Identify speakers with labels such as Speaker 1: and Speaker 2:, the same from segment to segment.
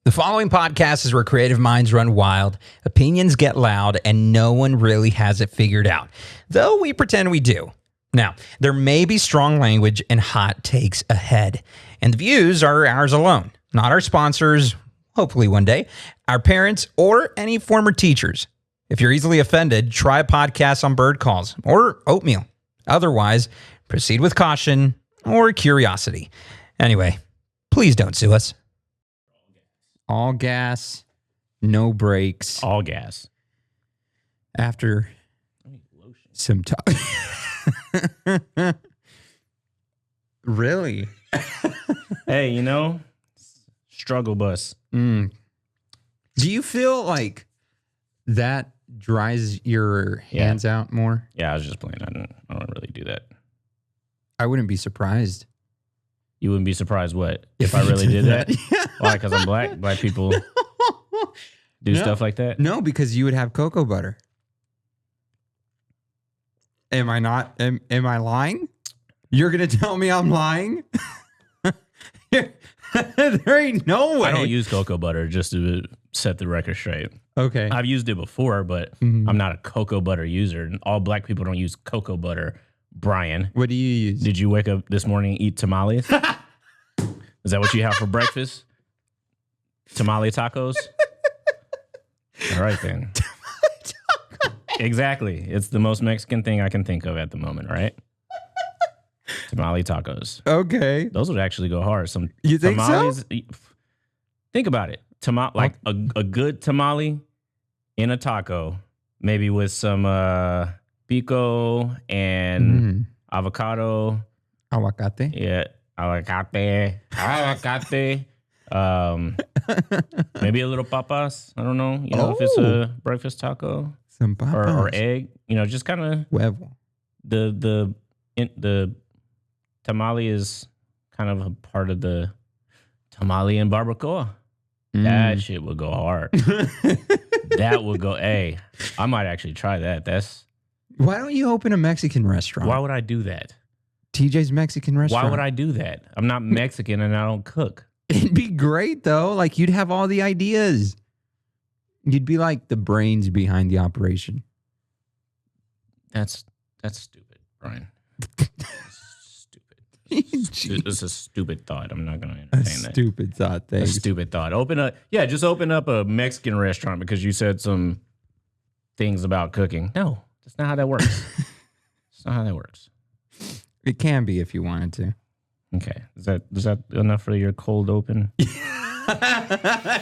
Speaker 1: The following podcast is where creative minds run wild, opinions get loud, and no one really has it figured out, though we pretend we do. Now, there may be strong language and hot takes ahead, and the views are ours alone, not our sponsors, hopefully one day, our parents, or any former teachers. If you're easily offended, try a podcast on bird calls or oatmeal. Otherwise, proceed with caution or curiosity. Anyway, please don't sue us. All gas, no brakes.
Speaker 2: All gas.
Speaker 1: After some time. Really?
Speaker 2: Hey, you know, struggle bus.
Speaker 1: Do you feel like that dries your hands out more?
Speaker 2: Yeah, I was just playing. I don't really do that.
Speaker 1: I wouldn't be surprised.
Speaker 2: You wouldn't be surprised what? If I really did that? Why? Because I'm black? Black people do stuff like that?
Speaker 1: No, because you would have cocoa butter. Am I not? Am I lying? You're going to tell me I'm lying? There ain't no way.
Speaker 2: I don't use cocoa butter, just to set the record straight.
Speaker 1: Okay.
Speaker 2: I've used it before, but I'm not a cocoa butter user. And all black people don't use cocoa butter. Brian.
Speaker 1: What do you use?
Speaker 2: Did you wake up this morning and eat tamales? Is that what you have for breakfast? Tamale tacos? All right, then. Exactly. It's the most Mexican thing I can think of at the moment, right? Tamale tacos.
Speaker 1: Okay.
Speaker 2: Those would actually go hard. Some
Speaker 1: You think
Speaker 2: tamales,
Speaker 1: so?
Speaker 2: Think about it. Like a good tamale in a taco, maybe with some pico and avocado.
Speaker 1: Aguacate.
Speaker 2: Yeah. Aguacate. Maybe a little papas. I don't know. You know, if it's a breakfast taco.
Speaker 1: Some papas.
Speaker 2: Or egg. You know, just kind of
Speaker 1: Huevo.
Speaker 2: the tamale is kind of a part of the tamale and barbacoa. That shit would go hard. That would go. Hey, I might actually try that.
Speaker 1: Why don't you open a Mexican restaurant?
Speaker 2: Why would I do that?
Speaker 1: TJ's Mexican restaurant.
Speaker 2: Why would I do that? I'm not Mexican and I don't cook.
Speaker 1: It'd be great though. Like you'd have all the ideas. You'd be like the brains behind the operation.
Speaker 2: That's stupid, Brian. Stupid. It's a stupid thought. I'm not going to entertain that.
Speaker 1: Stupid thought. Thanks.
Speaker 2: A stupid thought. Just open up a Mexican restaurant because you said some things about cooking. No, that's not how that works. That's not how that works.
Speaker 1: It can be if you wanted to.
Speaker 2: Okay. Is that enough for your cold open?
Speaker 1: Yeah.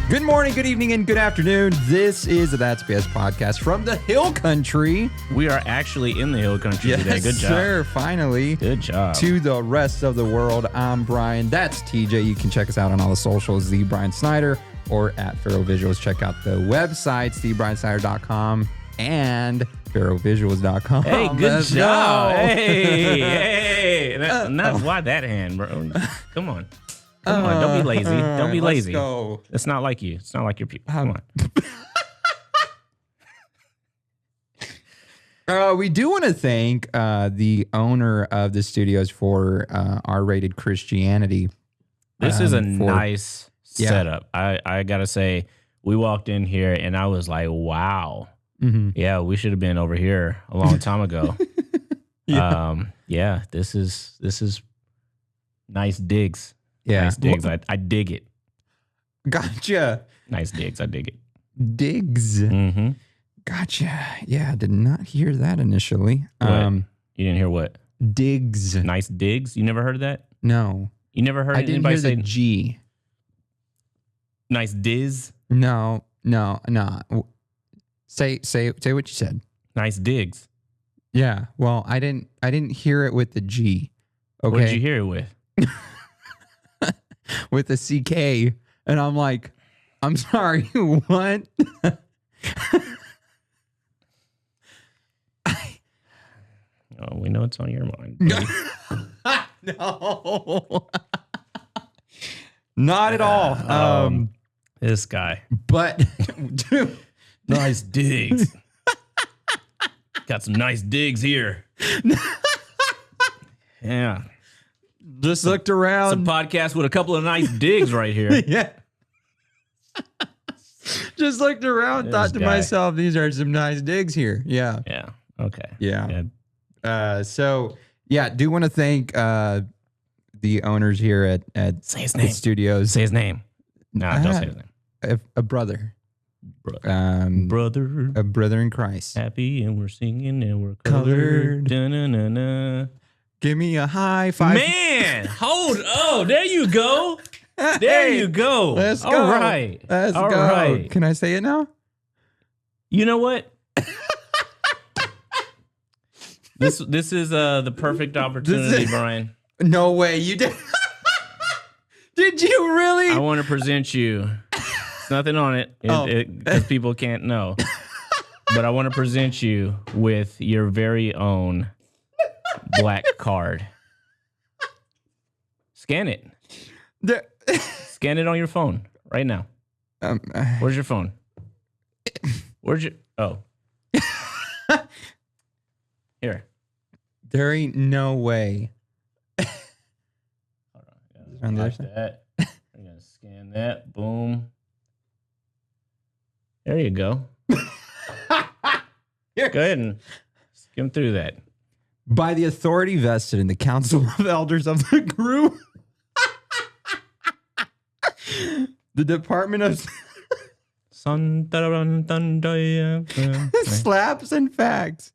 Speaker 1: Good morning, good evening, and good afternoon. This is the That's BS podcast from the Hill Country.
Speaker 2: We are actually in the Hill Country today. Good job.
Speaker 1: Sir, finally.
Speaker 2: Good job.
Speaker 1: To the rest of the world, I'm Brian. That's TJ. You can check us out on all the socials, The Brian Snyder, or at Pharaoh Visuals. Check out the websites, thebriansnyder.com and pharaohvisuals.com.
Speaker 2: Hey, good job. Hey. Why that hand, bro? Come on. Come on, don't be lazy. Don't be lazy.
Speaker 1: Let's go.
Speaker 2: It's not like you. It's not like your people. Come
Speaker 1: on. We do want to thank the owner of the studios for R-rated Christianity.
Speaker 2: This is a nice setup. I got to say, we walked in here and I was like, wow. Yeah, we should have been over here a long time ago. This is nice digs.
Speaker 1: Yeah.
Speaker 2: Nice digs. I dig it.
Speaker 1: Gotcha.
Speaker 2: Nice digs. I dig it.
Speaker 1: Digs. Gotcha. Yeah, I did not hear that initially.
Speaker 2: You didn't hear what?
Speaker 1: Digs.
Speaker 2: Nice digs? You never heard of that?
Speaker 1: No.
Speaker 2: You never heard
Speaker 1: anybody
Speaker 2: anybody say
Speaker 1: the G?
Speaker 2: Nice diz?
Speaker 1: No. Say what you said.
Speaker 2: Nice digs.
Speaker 1: Yeah. Well, I didn't hear it with the G. Okay.
Speaker 2: What did you hear it with?
Speaker 1: With the CK, and I'm like, I'm sorry, what?
Speaker 2: We know it's on your mind.
Speaker 1: No. Not at all.
Speaker 2: This guy.
Speaker 1: But dude,
Speaker 2: nice digs. Got some nice digs here. Yeah.
Speaker 1: Just looked
Speaker 2: It's a
Speaker 1: around.
Speaker 2: podcast with a couple of nice digs right here.
Speaker 1: Yeah. Just looked around,
Speaker 2: This
Speaker 1: thought to
Speaker 2: guy.
Speaker 1: myself, these are some nice digs here. Yeah.
Speaker 2: Yeah. Okay.
Speaker 1: Yeah. So yeah, do want to thank the owners here at
Speaker 2: Say his
Speaker 1: the
Speaker 2: name.
Speaker 1: studios.
Speaker 2: Say his name. No, don't say his name.
Speaker 1: A brother.
Speaker 2: Brother. Brother.
Speaker 1: A brother in Christ.
Speaker 2: Happy and we're singing and we're
Speaker 1: Colored.
Speaker 2: colored. Da-na-na-na.
Speaker 1: Give me a high five.
Speaker 2: Man, oh, there you go. There you go.
Speaker 1: Let's go.
Speaker 2: All right.
Speaker 1: Let's
Speaker 2: All
Speaker 1: go.
Speaker 2: right.
Speaker 1: Can I say it now?
Speaker 2: You know what? This is the perfect opportunity, Brian.
Speaker 1: No way. You did. Did you really?
Speaker 2: I want to present you. It's nothing on it because people can't know. But I want to present you with your very own black card. Scan it. Scan it on your phone right now. Where's your phone? Where's your... Oh. Here.
Speaker 1: There ain't no way.
Speaker 2: Hold on.
Speaker 1: On the other
Speaker 2: Like that. I'm going to scan that. Boom. There you go.
Speaker 1: Here.
Speaker 2: Go ahead and skim through that.
Speaker 1: By the authority vested in the Council of Elders of the group, the Department of Slaps and Facts.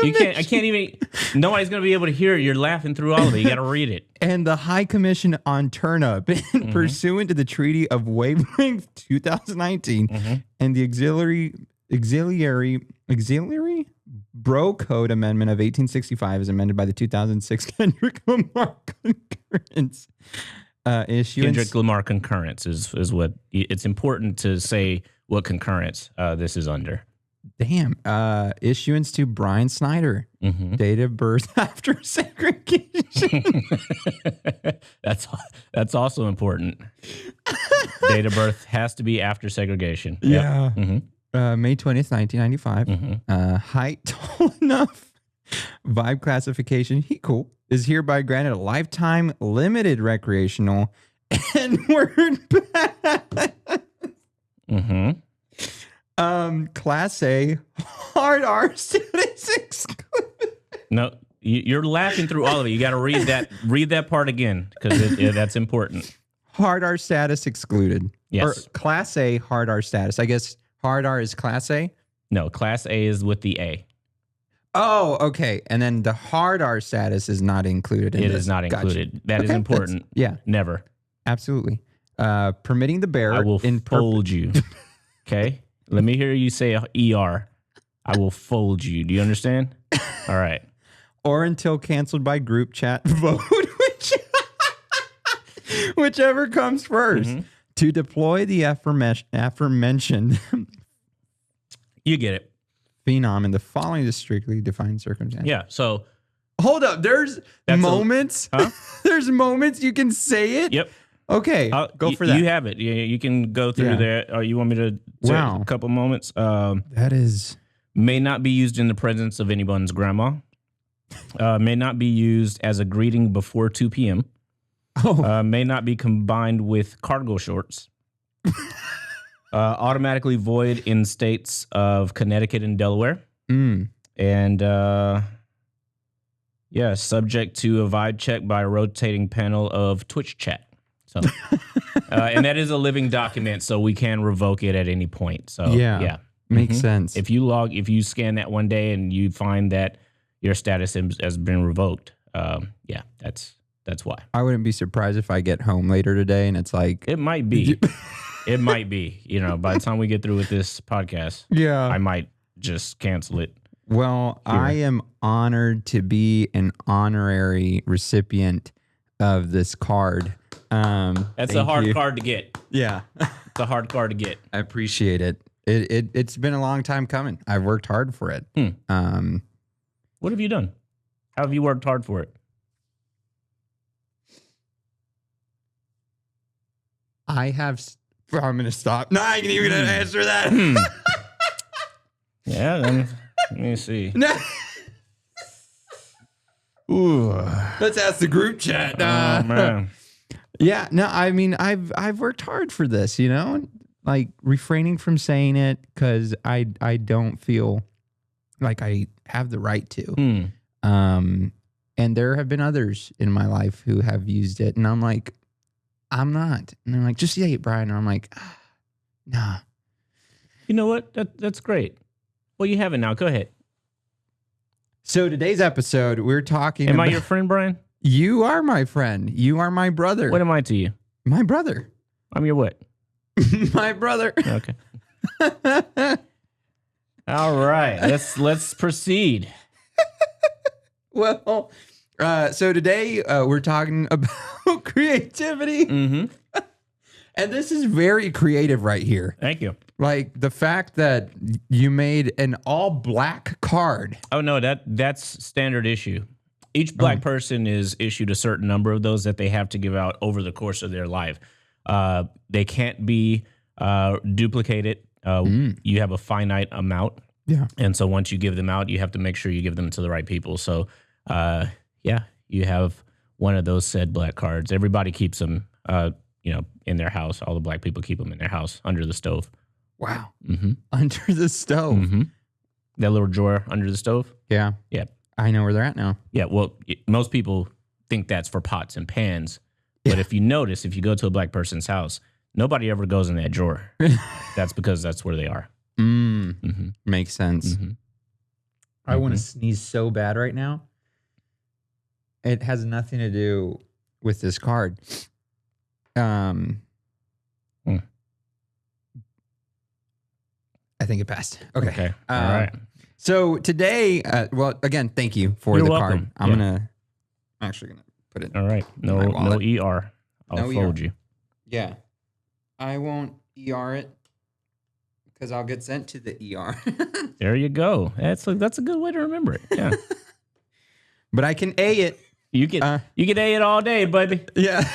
Speaker 2: You can't. I can't even. Nobody's gonna be able to hear it. You're laughing through all of it. You got to read it.
Speaker 1: And the High Commission on Turnup, pursuant to the Treaty of Wavelength 2019 and the auxiliary Bro Code Amendment of 1865 as amended by the 2006 Kendrick Lamar concurrence issuance.
Speaker 2: Kendrick Lamar concurrence is what. It's important to say what concurrence this is under.
Speaker 1: Damn. Issuance to Brian Snyder. Date of birth after segregation.
Speaker 2: That's also important. Date of birth has to be after segregation.
Speaker 1: Yeah.
Speaker 2: Yep.
Speaker 1: May 20th, 1995. Height tall enough. Vibe classification. He cool. Is hereby granted a lifetime limited recreational N-word pass. Class A hard R status excluded.
Speaker 2: No, you're laughing through all of it. You got to read that. Read that part again because that's important.
Speaker 1: Hard R status excluded.
Speaker 2: Yes.
Speaker 1: Or Class A hard R status. I guess hard R is Class A.
Speaker 2: No, Class A is with the A.
Speaker 1: Oh, okay. And then the hard R status is not included in
Speaker 2: It
Speaker 1: this.
Speaker 2: is not
Speaker 1: Gotcha.
Speaker 2: included. That is important.
Speaker 1: Yeah,
Speaker 2: Never.
Speaker 1: absolutely. Permitting the bearer
Speaker 2: I will
Speaker 1: in
Speaker 2: fold you. Okay? Let me hear you say ER. I will fold you. Do you understand? All right.
Speaker 1: or until canceled by group chat vote, whichever comes first. To deploy the aforementioned
Speaker 2: You get it.
Speaker 1: phenom in the following strictly defined circumstances.
Speaker 2: Yeah. So
Speaker 1: Hold up. There's
Speaker 2: That's
Speaker 1: moments.
Speaker 2: Huh?
Speaker 1: There's moments you can say it.
Speaker 2: Yep.
Speaker 1: Okay. Go for that.
Speaker 2: You have it. You can go through
Speaker 1: Yeah.
Speaker 2: there. Or you want me to say
Speaker 1: Wow.
Speaker 2: a couple moments?
Speaker 1: That is.
Speaker 2: May not be used in the presence of anyone's grandma. May not be used as a greeting before 2 p.m.
Speaker 1: Oh.
Speaker 2: May not be combined with cargo shorts. Automatically void in states of Connecticut and Delaware.
Speaker 1: Mm.
Speaker 2: And yeah, subject to a vibe check by a rotating panel of Twitch chat. So, and that is a living document, so we can revoke it at any point. So yeah.
Speaker 1: Makes sense.
Speaker 2: If you scan that one day and you find that your status has been revoked, yeah, that's why.
Speaker 1: I wouldn't be surprised if I get home later today and it's like,
Speaker 2: It might be. It might be. You know, by the time we get through with this podcast,
Speaker 1: yeah.
Speaker 2: I might just cancel it.
Speaker 1: Well, I am honored to be an honorary recipient of this card.
Speaker 2: That's a hard card to get.
Speaker 1: Yeah.
Speaker 2: It's a hard card to get.
Speaker 1: I appreciate it. It's been a long time coming. I've worked hard for it.
Speaker 2: What have you done? How have you worked hard for it?
Speaker 1: I have. I'm gonna stop. No, I ain't even gonna answer that.
Speaker 2: Yeah, then let me see.
Speaker 1: No.
Speaker 2: Ooh.
Speaker 1: Let's ask the group chat.
Speaker 2: Oh, man.
Speaker 3: Yeah, no, I mean, I've worked hard for this, you know, like refraining from saying it because I don't feel like I have the right to. And there have been others in my life who have used it, and I'm like, I'm not. And they're like, just say it, Brian. And I'm like, nah.
Speaker 2: You know what? That's great. Well, you have it now. Go ahead.
Speaker 3: So today's episode, we're talking
Speaker 2: Am
Speaker 3: about...
Speaker 2: I your friend, Brian?
Speaker 3: You are my friend. You are my brother.
Speaker 2: What am I to you?
Speaker 3: My brother.
Speaker 2: I'm your what?
Speaker 3: My brother.
Speaker 2: Okay. All right. Let's proceed.
Speaker 3: Well, so today we're talking about creativity.
Speaker 2: Mm-hmm.
Speaker 3: And this is very creative right here.
Speaker 2: Thank you.
Speaker 3: Like the fact that you made an all black card.
Speaker 2: Oh, no, that's standard issue. Each black person is issued a certain number of those that they have to give out over the course of their life. They can't be duplicated. You have a finite amount.
Speaker 3: Yeah.
Speaker 2: And so once you give them out, you have to make sure you give them to the right people. So, yeah, you have one of those said black cards. Everybody keeps them, in their house. All the black people keep them in their house under the stove.
Speaker 3: Wow.
Speaker 2: Mm-hmm.
Speaker 3: Under the stove.
Speaker 2: Mm-hmm. That little drawer under the stove.
Speaker 3: Yeah.
Speaker 2: Yeah.
Speaker 3: I know where they're at now.
Speaker 2: Yeah. Well, most people think that's for pots and pans. But if you notice, if you go to a black person's house, nobody ever goes in that drawer. That's because that's where they are. Mm-hmm.
Speaker 3: Makes sense.
Speaker 2: Mm-hmm.
Speaker 3: I want to sneeze so bad right now. It has nothing to do with this card. I think it passed. Okay.
Speaker 2: All right.
Speaker 3: So today, well, again, thank you for
Speaker 2: You're
Speaker 3: the
Speaker 2: welcome.
Speaker 3: card. I'm actually gonna put it.
Speaker 2: All right. No ER. I'll fold you.
Speaker 3: Yeah. I won't ER it because I'll get sent to the ER.
Speaker 2: There you go. That's a good way to remember it. Yeah.
Speaker 3: But I can A it.
Speaker 2: You can A it all day, baby.
Speaker 3: Yeah.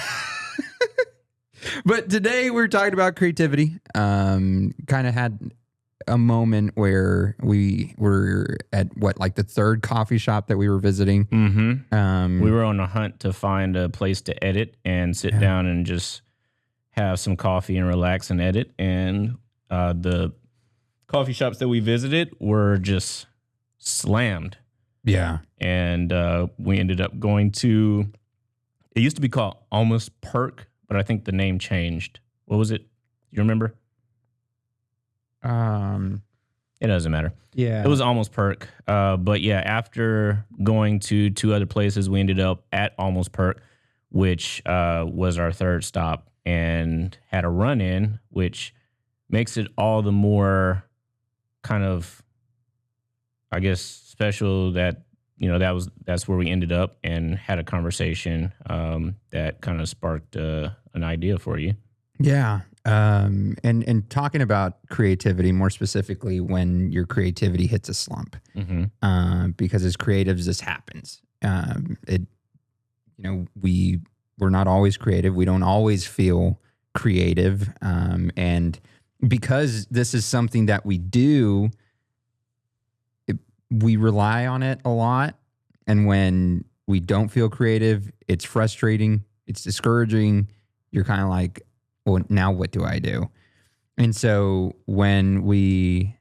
Speaker 3: But today we're talking about creativity. Kind of had a moment where we were at the third coffee shop that we were visiting.
Speaker 2: Mm-hmm. We were on a hunt to find a place to edit and sit down and just have some coffee and relax and edit. And the coffee shops that we visited were just slammed.
Speaker 3: Yeah.
Speaker 2: And we ended up going to, it used to be called Almost Perk, but I think the name changed. What was it? You remember? It doesn't matter.
Speaker 3: Yeah.
Speaker 2: It was Almost Perk. But yeah, after going to two other places, we ended up at Almost Perk, which was our third stop, and had a run-in, which makes it all the more kind of, I guess, special that, that's where we ended up and had a conversation that kind of sparked an idea for you.
Speaker 3: Yeah. And talking about creativity, more specifically, when your creativity hits a slump, because as creatives, this happens. We're not always creative. We don't always feel creative. And because this is something that we do, we rely on it a lot. And when we don't feel creative, it's frustrating. It's discouraging. You're kind of like, well, now what do I do? And so when we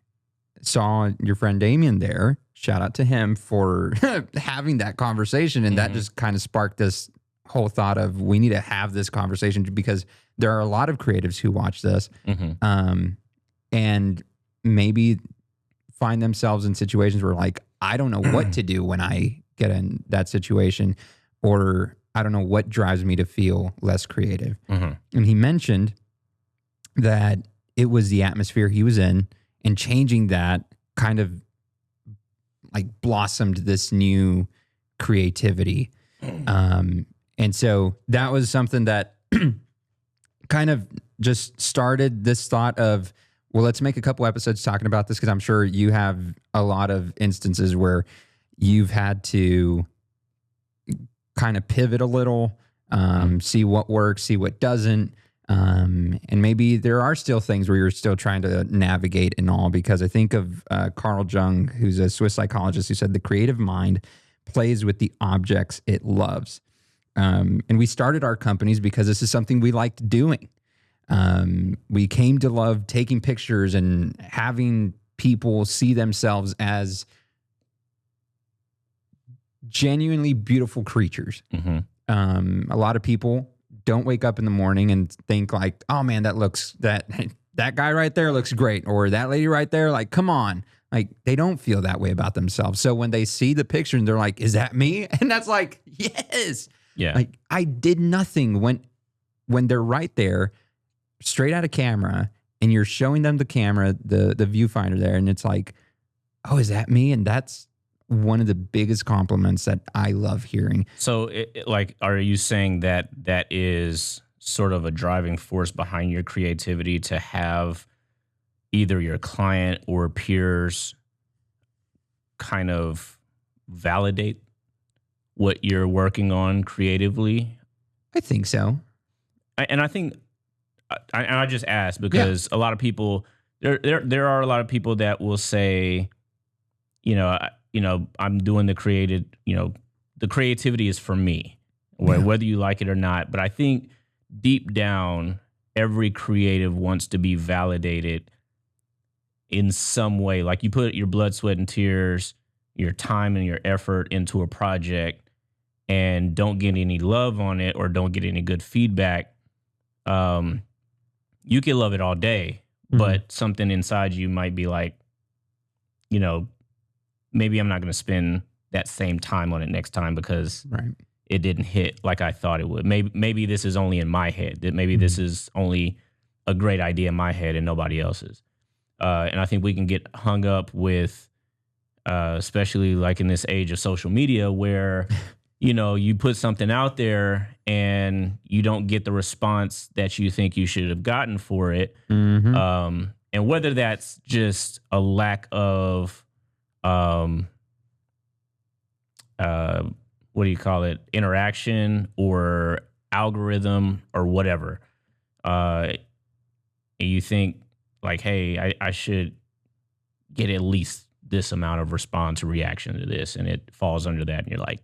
Speaker 3: saw your friend Damien there, shout out to him for having that conversation. And that just kind of sparked this whole thought of, we need to have this conversation, because there are a lot of creatives who watch this and maybe find themselves in situations where, like, I don't know what to do when I get in that situation, or I don't know what drives me to feel less creative. And he mentioned that it was the atmosphere he was in, and changing that kind of like blossomed this new creativity. And so that was something that kind of just started this thought of, well, let's make a couple episodes talking about this, because I'm sure you have a lot of instances where you've had to kind of pivot a little, see what works, see what doesn't. And maybe there are still things where you're still trying to navigate and all, because I think of Carl Jung, who's a Swiss psychologist, who said the creative mind plays with the objects it loves. And we started our companies because this is something we liked doing. We came to love taking pictures and having people see themselves as genuinely beautiful creatures. A lot of people don't wake up in the morning and think like, oh man, that guy right there looks great. Or that lady right there, like, come on. Like, they don't feel that way about themselves. So when they see the picture and they're like, is that me? And that's like, yes.
Speaker 2: Yeah.
Speaker 3: Like, I did nothing when they're right there, straight out of camera, and you're showing them the camera, the viewfinder there, and it's like, oh, is that me? And that's one of the biggest compliments that I love hearing.
Speaker 2: So, like, are you saying that is sort of a driving force behind your creativity to have either your client or peers kind of validate what you're working on creatively?
Speaker 3: I think so.
Speaker 2: And I think, I just asked because a lot of people, there are a lot of people that will say, I'm doing the creativity is for me, whether you like it or not. But I think deep down, every creative wants to be validated in some way. Like, you put your blood, sweat, and tears, your time and your effort into a project and don't get any love on it or don't get any good feedback. You can love it all day, but something inside you might be like, maybe I'm not going to spend that same time on it next time because it didn't hit like I thought it would. Maybe this is only in my head. That maybe this is only a great idea in my head and nobody else's. And I think we can get hung up with, especially like in this age of social media where, you put something out there and you don't get the response that you think you should have gotten for it. And whether that's just a lack of, what do you call it? Interaction or algorithm or whatever. And you think like, hey, I should get at least this amount of response or reaction to this. And it falls under that. And you're like,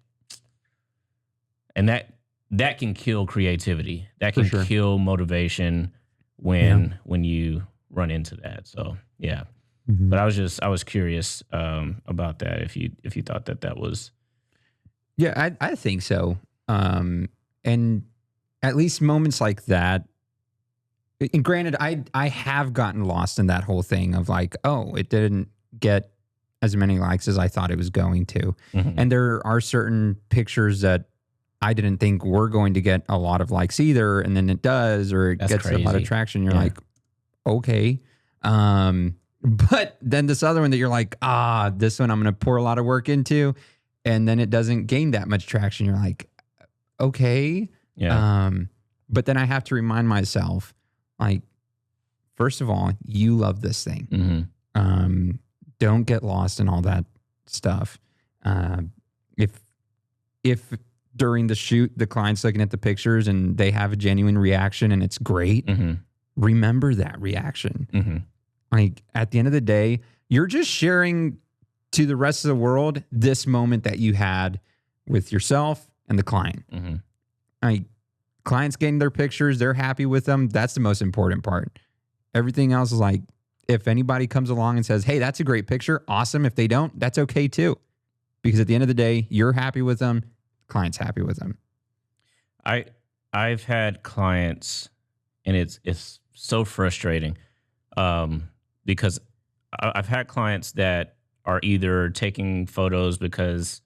Speaker 2: and that can kill creativity. That can kill motivation when you run into that. So yeah. But I was curious about that. If you thought that was,
Speaker 3: I think so. And at least moments like that. And granted, I have gotten lost in that whole thing of like, oh, it didn't get as many likes as I thought it was going to. And there are certain pictures that I didn't think were going to get a lot of likes either, and then it does, or it gets a lot of traction. You're like, okay. But then this other one that you're like, this one I'm going to pour a lot of work into, and then it doesn't gain that much traction. You're like, okay. But then I have to remind myself, like, first of all, you love this thing. Don't get lost in all that stuff. If during the shoot, the client's looking at the pictures and they have a genuine reaction and it's great, remember that reaction. Like, at the end of the day, you're just sharing to the rest of the world this moment that you had with yourself and the client. Like, clients getting their pictures, they're happy with them. That's the most important part. Everything else is like, if anybody comes along and says, hey, that's a great picture, awesome. If they don't, that's okay too. Because at the end of the day, you're happy with them, client's happy with them.
Speaker 2: I've had clients, and it's so frustrating because I've had clients that are either taking photos because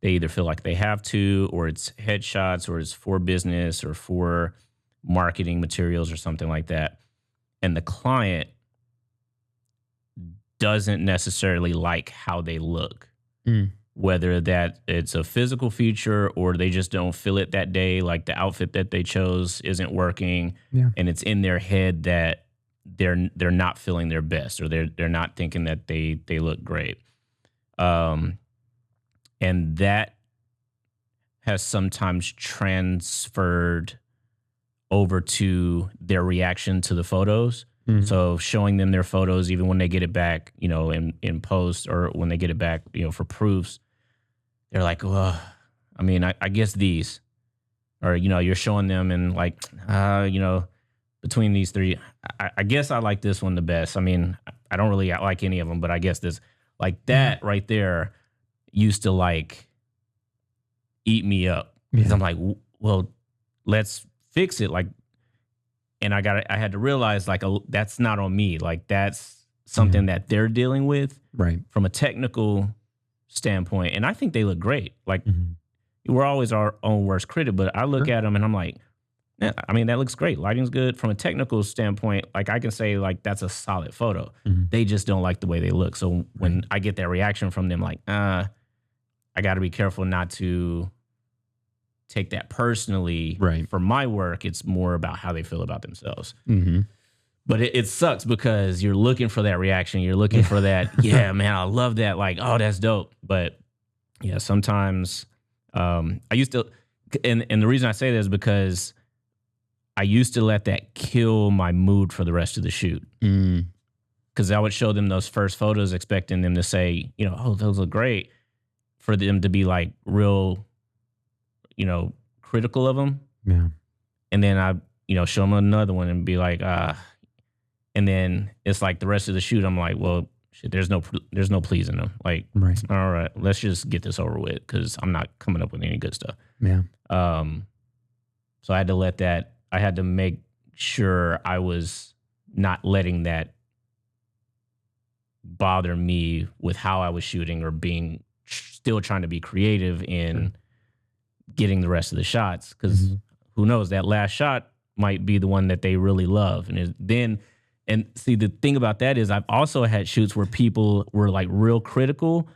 Speaker 2: they either feel like they have to, or it's headshots, or it's for business or for marketing materials or something like that. And the client doesn't necessarily like how they look, whether that it's a physical feature or they just don't feel it that day. Like, the outfit that they chose isn't working, and it's in their head that they're not feeling their best, or they're not thinking that they look great. And that has sometimes transferred over to their reaction to the photos. So showing them their photos, even when they get it back, in post, or when they get it back, for proofs, they're like, well, I mean, I guess these, or, you're showing them and like, between these three, I guess I like this one the best. I mean, I don't really like any of them, but I guess this, like that right there used to like eat me up. Because I'm like, well, let's fix it. Like, and I had to realize like, that's not on me. Like that's something that they're dealing with from a technical standpoint. And I think they look great. Like we're always our own worst critic, but I look at them and I'm like, yeah, I mean, that looks great. Lighting's good. From a technical standpoint, like I can say like that's a solid photo. They just don't like the way they look. So when I get that reaction from them, like, I got to be careful not to take that personally. For my work, it's more about how they feel about themselves. But it sucks because you're looking for that reaction. You're looking for that, yeah, man, I love that. Like, oh, that's dope. But yeah, sometimes I used to, and the reason I say that is because I used to let that kill my mood for the rest of the shoot. Because I would show them those first photos expecting them to say, oh, those look great. For them to be like real, critical of them. Yeah. And then I, show them another one and be like, and then it's like the rest of the shoot, I'm like, well, shit, there's no pleasing them. Like, all right, let's just get this over with because I'm not coming up with any good stuff. Yeah. So I had to make sure I was not letting that bother me with how I was shooting or being still trying to be creative in getting the rest of the shots. Because who knows, that last shot might be the one that they really love. And see, the thing about that is I've also had shoots where people were like real critical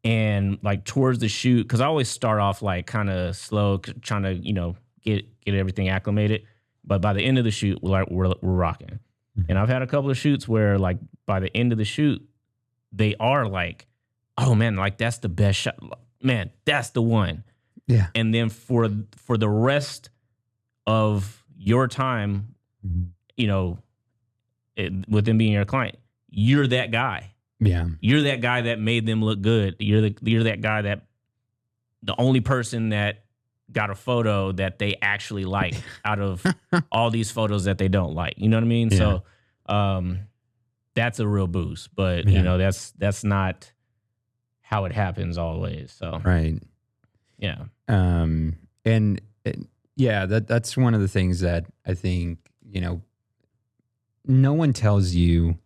Speaker 2: and like towards the shoot, because I always start off like kind of slow, trying to, get everything acclimated. But by the end of the shoot, we're rocking. And I've had a couple of shoots where like by the end of the shoot, they are like, oh man, like that's the best shot. Man, that's the one. Yeah. And then for the rest of your time, with them being your client, you're that guy. Yeah. You're that guy that made them look good. You're that guy that the only person that got a photo that they actually like out of all these photos that they don't like. You know what I mean? Yeah. So that's a real boost. But that's not how it happens always. So yeah.
Speaker 3: And that's one of the things that I think, no one tells you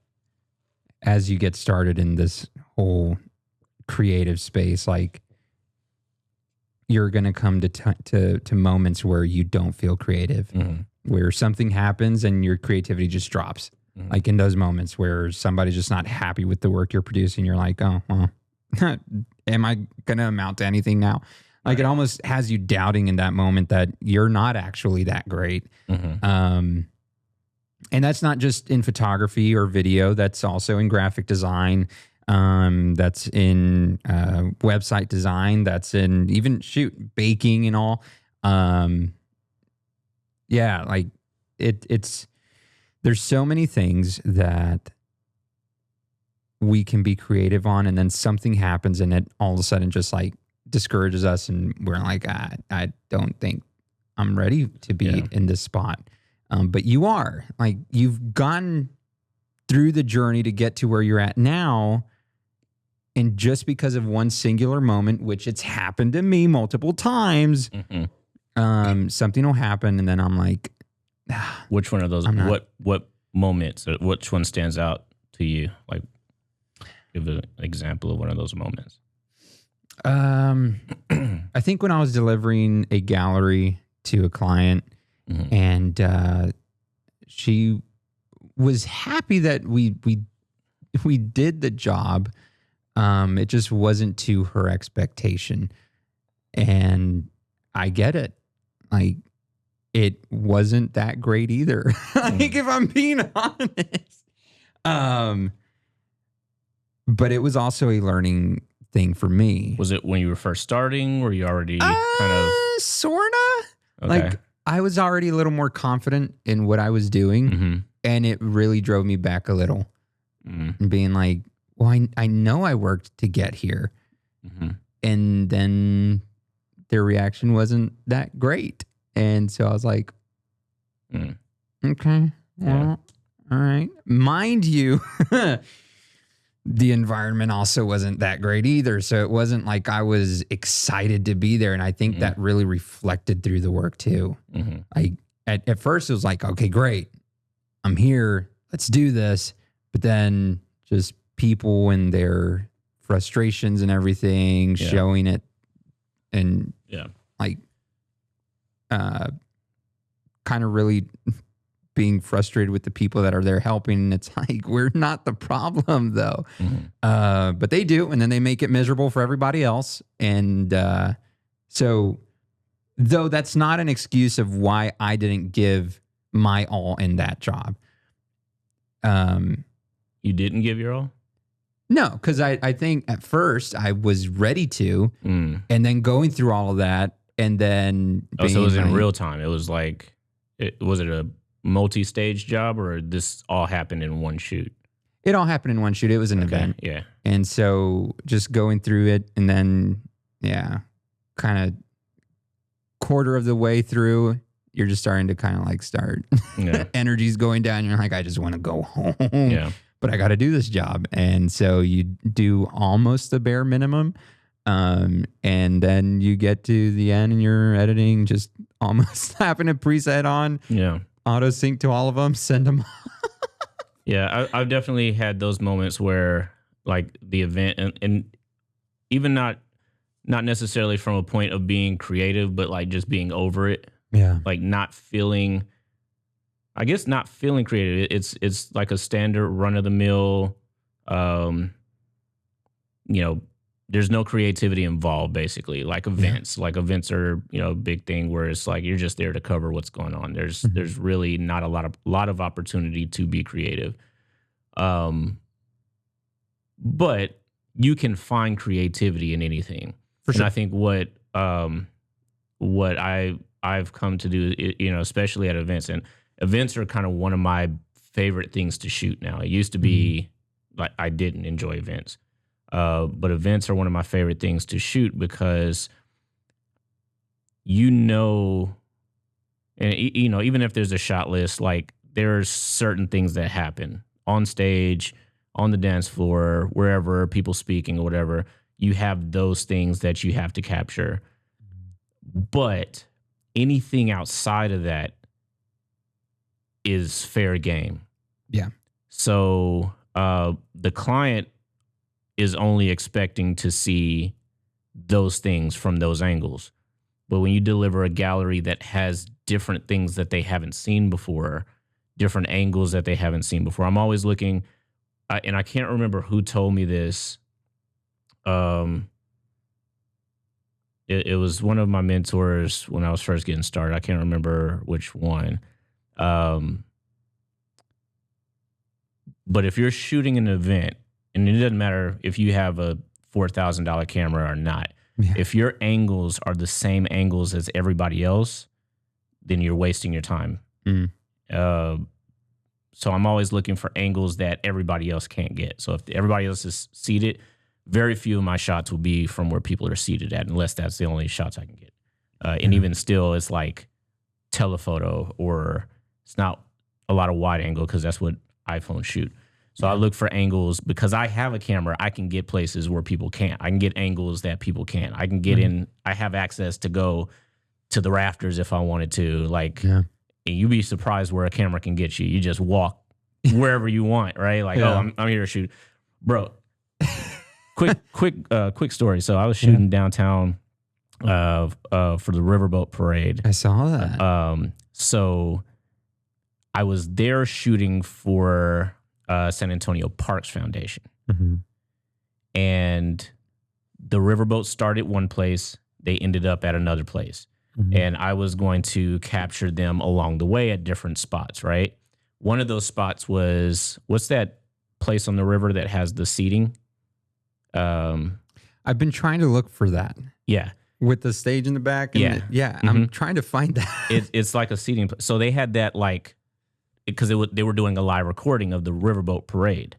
Speaker 3: as you get started in this whole creative space, like you're going to come to moments where you don't feel creative, where something happens and your creativity just drops. Like in those moments where somebody's just not happy with the work you're producing, you're like, oh, well, am I going to amount to anything now? Like it almost has you doubting in that moment that you're not actually that great. And that's not just in photography or video. That's also in graphic design. That's in website design. That's in even baking and all. Yeah, like it's there's so many things that we can be creative on, and then something happens and it all of a sudden just like discourages us, and we're like, I don't think I'm ready to be in this spot. But you are. Like, you've gone through the journey to get to where you're at now, and just because of one singular moment, which it's happened to me multiple times, something will happen, and then I'm like,
Speaker 2: which one of those? What moments? Which one stands out to you? Like, give an example of one of those moments.
Speaker 3: I think when I was delivering a gallery to a client, and she was happy that we did the job. It just wasn't to her expectation, and I get it. Like, it wasn't that great either. Like, if I'm being honest. But it was also a learning thing for me.
Speaker 2: Was it when you were first starting? Were you already kind of
Speaker 3: sorta?
Speaker 2: Okay.
Speaker 3: Like, I was already a little more confident in what I was doing, and it really drove me back a little, and being like, well, I know I worked to get here. And then their reaction wasn't that great. And so I was like, okay, well, all right. Mind you, the environment also wasn't that great either. So it wasn't like I was excited to be there. And I think that really reflected through the work too. Like at first it was like, okay, great. I'm here. Let's do this. But then just people and their frustrations and everything, showing it and like kind of really being frustrated with the people that are there helping. And it's like, we're not the problem though. But they do. And then they make it miserable for everybody else. And so though that's not an excuse of why I didn't give my all in that job.
Speaker 2: You didn't give your all?
Speaker 3: No, because I think at first I was ready to, and then going through all of that, and then
Speaker 2: so it was in real time. It was like, was it a multi-stage job, or this all happened in one shoot?
Speaker 3: It all happened in one shoot. It was an event,
Speaker 2: yeah.
Speaker 3: And so just going through it, and then kind of quarter of the way through, you're just starting to kind of like start. Energy's going down. You're like, I just want to go home.
Speaker 2: Yeah.
Speaker 3: But I got to do this job. And so you do almost the bare minimum. And then you get to the end and you're editing, just almost having a preset on.
Speaker 2: Yeah.
Speaker 3: Auto sync to all of them, send them.
Speaker 2: I've definitely had those moments where like the event and even not necessarily from a point of being creative, but like just being over it.
Speaker 3: Yeah.
Speaker 2: Like not feeling creative. It's like a standard run of the mill, there's no creativity involved basically, like events. Like events are, a big thing where it's like you're just there to cover what's going on. There's really not a lot of opportunity to be creative. But you can find creativity in anything. For sure. And I think what I've come to do, especially at events, and events are kind of one of my favorite things to shoot now. It used to be like I didn't enjoy events. But events are one of my favorite things to shoot because, and even if there's a shot list, like there's certain things that happen on stage, on the dance floor, wherever, people speaking or whatever, you have those things that you have to capture. But anything outside of that is fair game.
Speaker 3: Yeah.
Speaker 2: So the client is only expecting to see those things from those angles. But when you deliver a gallery that has different things that they haven't seen before, different angles that they haven't seen before, I'm always looking, and I can't remember who told me this. It was one of my mentors when I was first getting started. I can't remember which one. But if you're shooting an event, and it doesn't matter if you have a $4,000 camera or not, if your angles are the same angles as everybody else, then you're wasting your time. So I'm always looking for angles that everybody else can't get. So if everybody else is seated, very few of my shots will be from where people are seated at, unless that's the only shots I can get. And even still, it's like telephoto, or it's not a lot of wide angle because that's what iPhones shoot. So I look for angles because I have a camera. I can get places where people can't. I can get angles that people can't. I can get in. I have access to go to the rafters if I wanted to. And you'd be surprised where a camera can get you. You just walk wherever you want, right? Like, I'm here to shoot. Bro, quick story. So I was shooting downtown for the Riverboat Parade.
Speaker 3: I saw that.
Speaker 2: So I was there shooting for San Antonio Parks Foundation. And the riverboat started one place. They ended up at another place. And I was going to capture them along the way at different spots, right? One of those spots was, what's that place on the river that has the seating?
Speaker 3: I've been trying to look for that.
Speaker 2: Yeah.
Speaker 3: With the stage in the back. And I'm trying to find that.
Speaker 2: It's like a seating. So they had that like, because they were doing a live recording of the Riverboat Parade.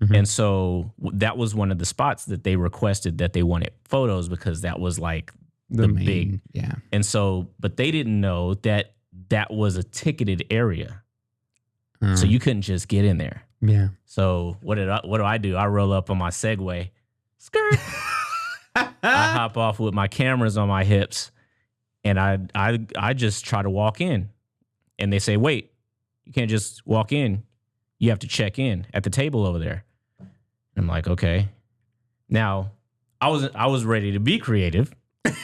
Speaker 2: And so that was one of the spots that they requested that they wanted photos because that was like the
Speaker 3: main,
Speaker 2: big.
Speaker 3: Yeah.
Speaker 2: And so, but they didn't know that that was a ticketed area. So you couldn't just get in there.
Speaker 3: Yeah.
Speaker 2: So what do I do? I roll up on my Segway, skirt. I hop off with my cameras on my hips, and I just try to walk in. And they say, wait, you can't just walk in. You have to check in at the table over there. I'm like, okay. Now, I was ready to be creative.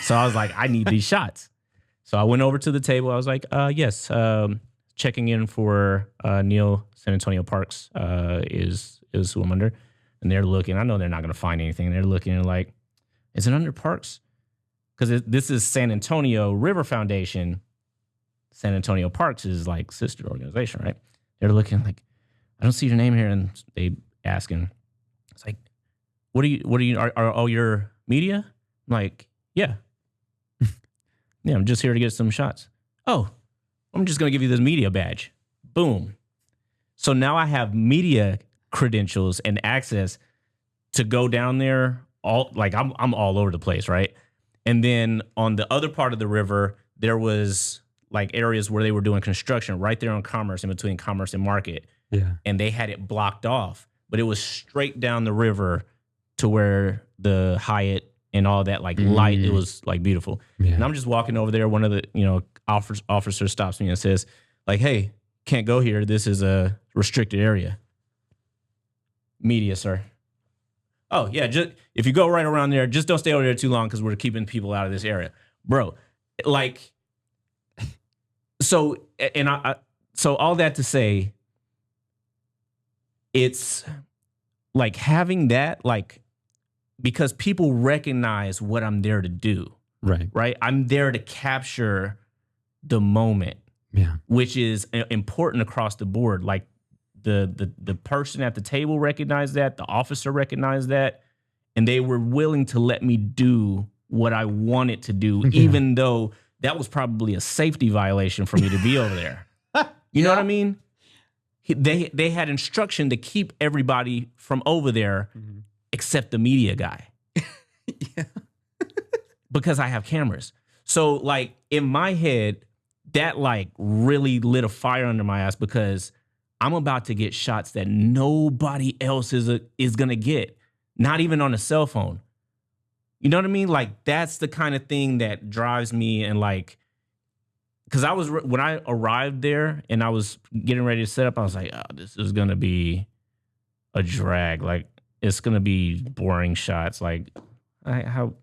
Speaker 2: So I was like, I need these shots. So I went over to the table. I was like, yes, checking in for Neil San Antonio Parks is who I'm under. And they're looking. I know they're not going to find anything. They're looking and like, is it under Parks? Because this is San Antonio River Foundation. San Antonio Parks is like sister organization, right? They're looking like, I don't see your name here. And they asking, it's like, what are you, are all your media? I'm like, yeah. Yeah, I'm just here to get some shots. Oh, I'm just going to give you this media badge. Boom. So now I have media credentials and access to go down there. I'm all over the place, right? And then on the other part of the river, there was like areas where they were doing construction right there on Commerce, in between Commerce and Market.
Speaker 3: Yeah.
Speaker 2: And they had it blocked off, but it was straight down the river to where the Hyatt and all that light, it was like beautiful.
Speaker 3: Yeah.
Speaker 2: And I'm just walking over there. One of the, officer stops me and says like, hey, can't go here. This is a restricted area. Media, sir. Oh yeah. Just if you go right around there, just don't stay over there too long because we're keeping people out of this area, bro. Like, so, and so all that to say, it's like having that, like, because people recognize what I'm there to do.
Speaker 3: Right.
Speaker 2: Right. I'm there to capture the moment.
Speaker 3: Yeah.
Speaker 2: Which is important across the board. Like the person at the table recognized that, the officer recognized that, and they were willing to let me do what I wanted to do, even though that was probably a safety violation for me to be over there. You know what I mean? They had instruction to keep everybody from over there except the media guy.
Speaker 3: Yeah.
Speaker 2: Because I have cameras. So like in my head, that like really lit a fire under my ass because I'm about to get shots that nobody else is going to get. Not even on a cell phone. You know what I mean? Like that's the kind of thing that drives me. And like, because when I arrived there and I was getting ready to set up, I was like, oh, this is going to be a drag. Like it's going to be boring shots. Like how,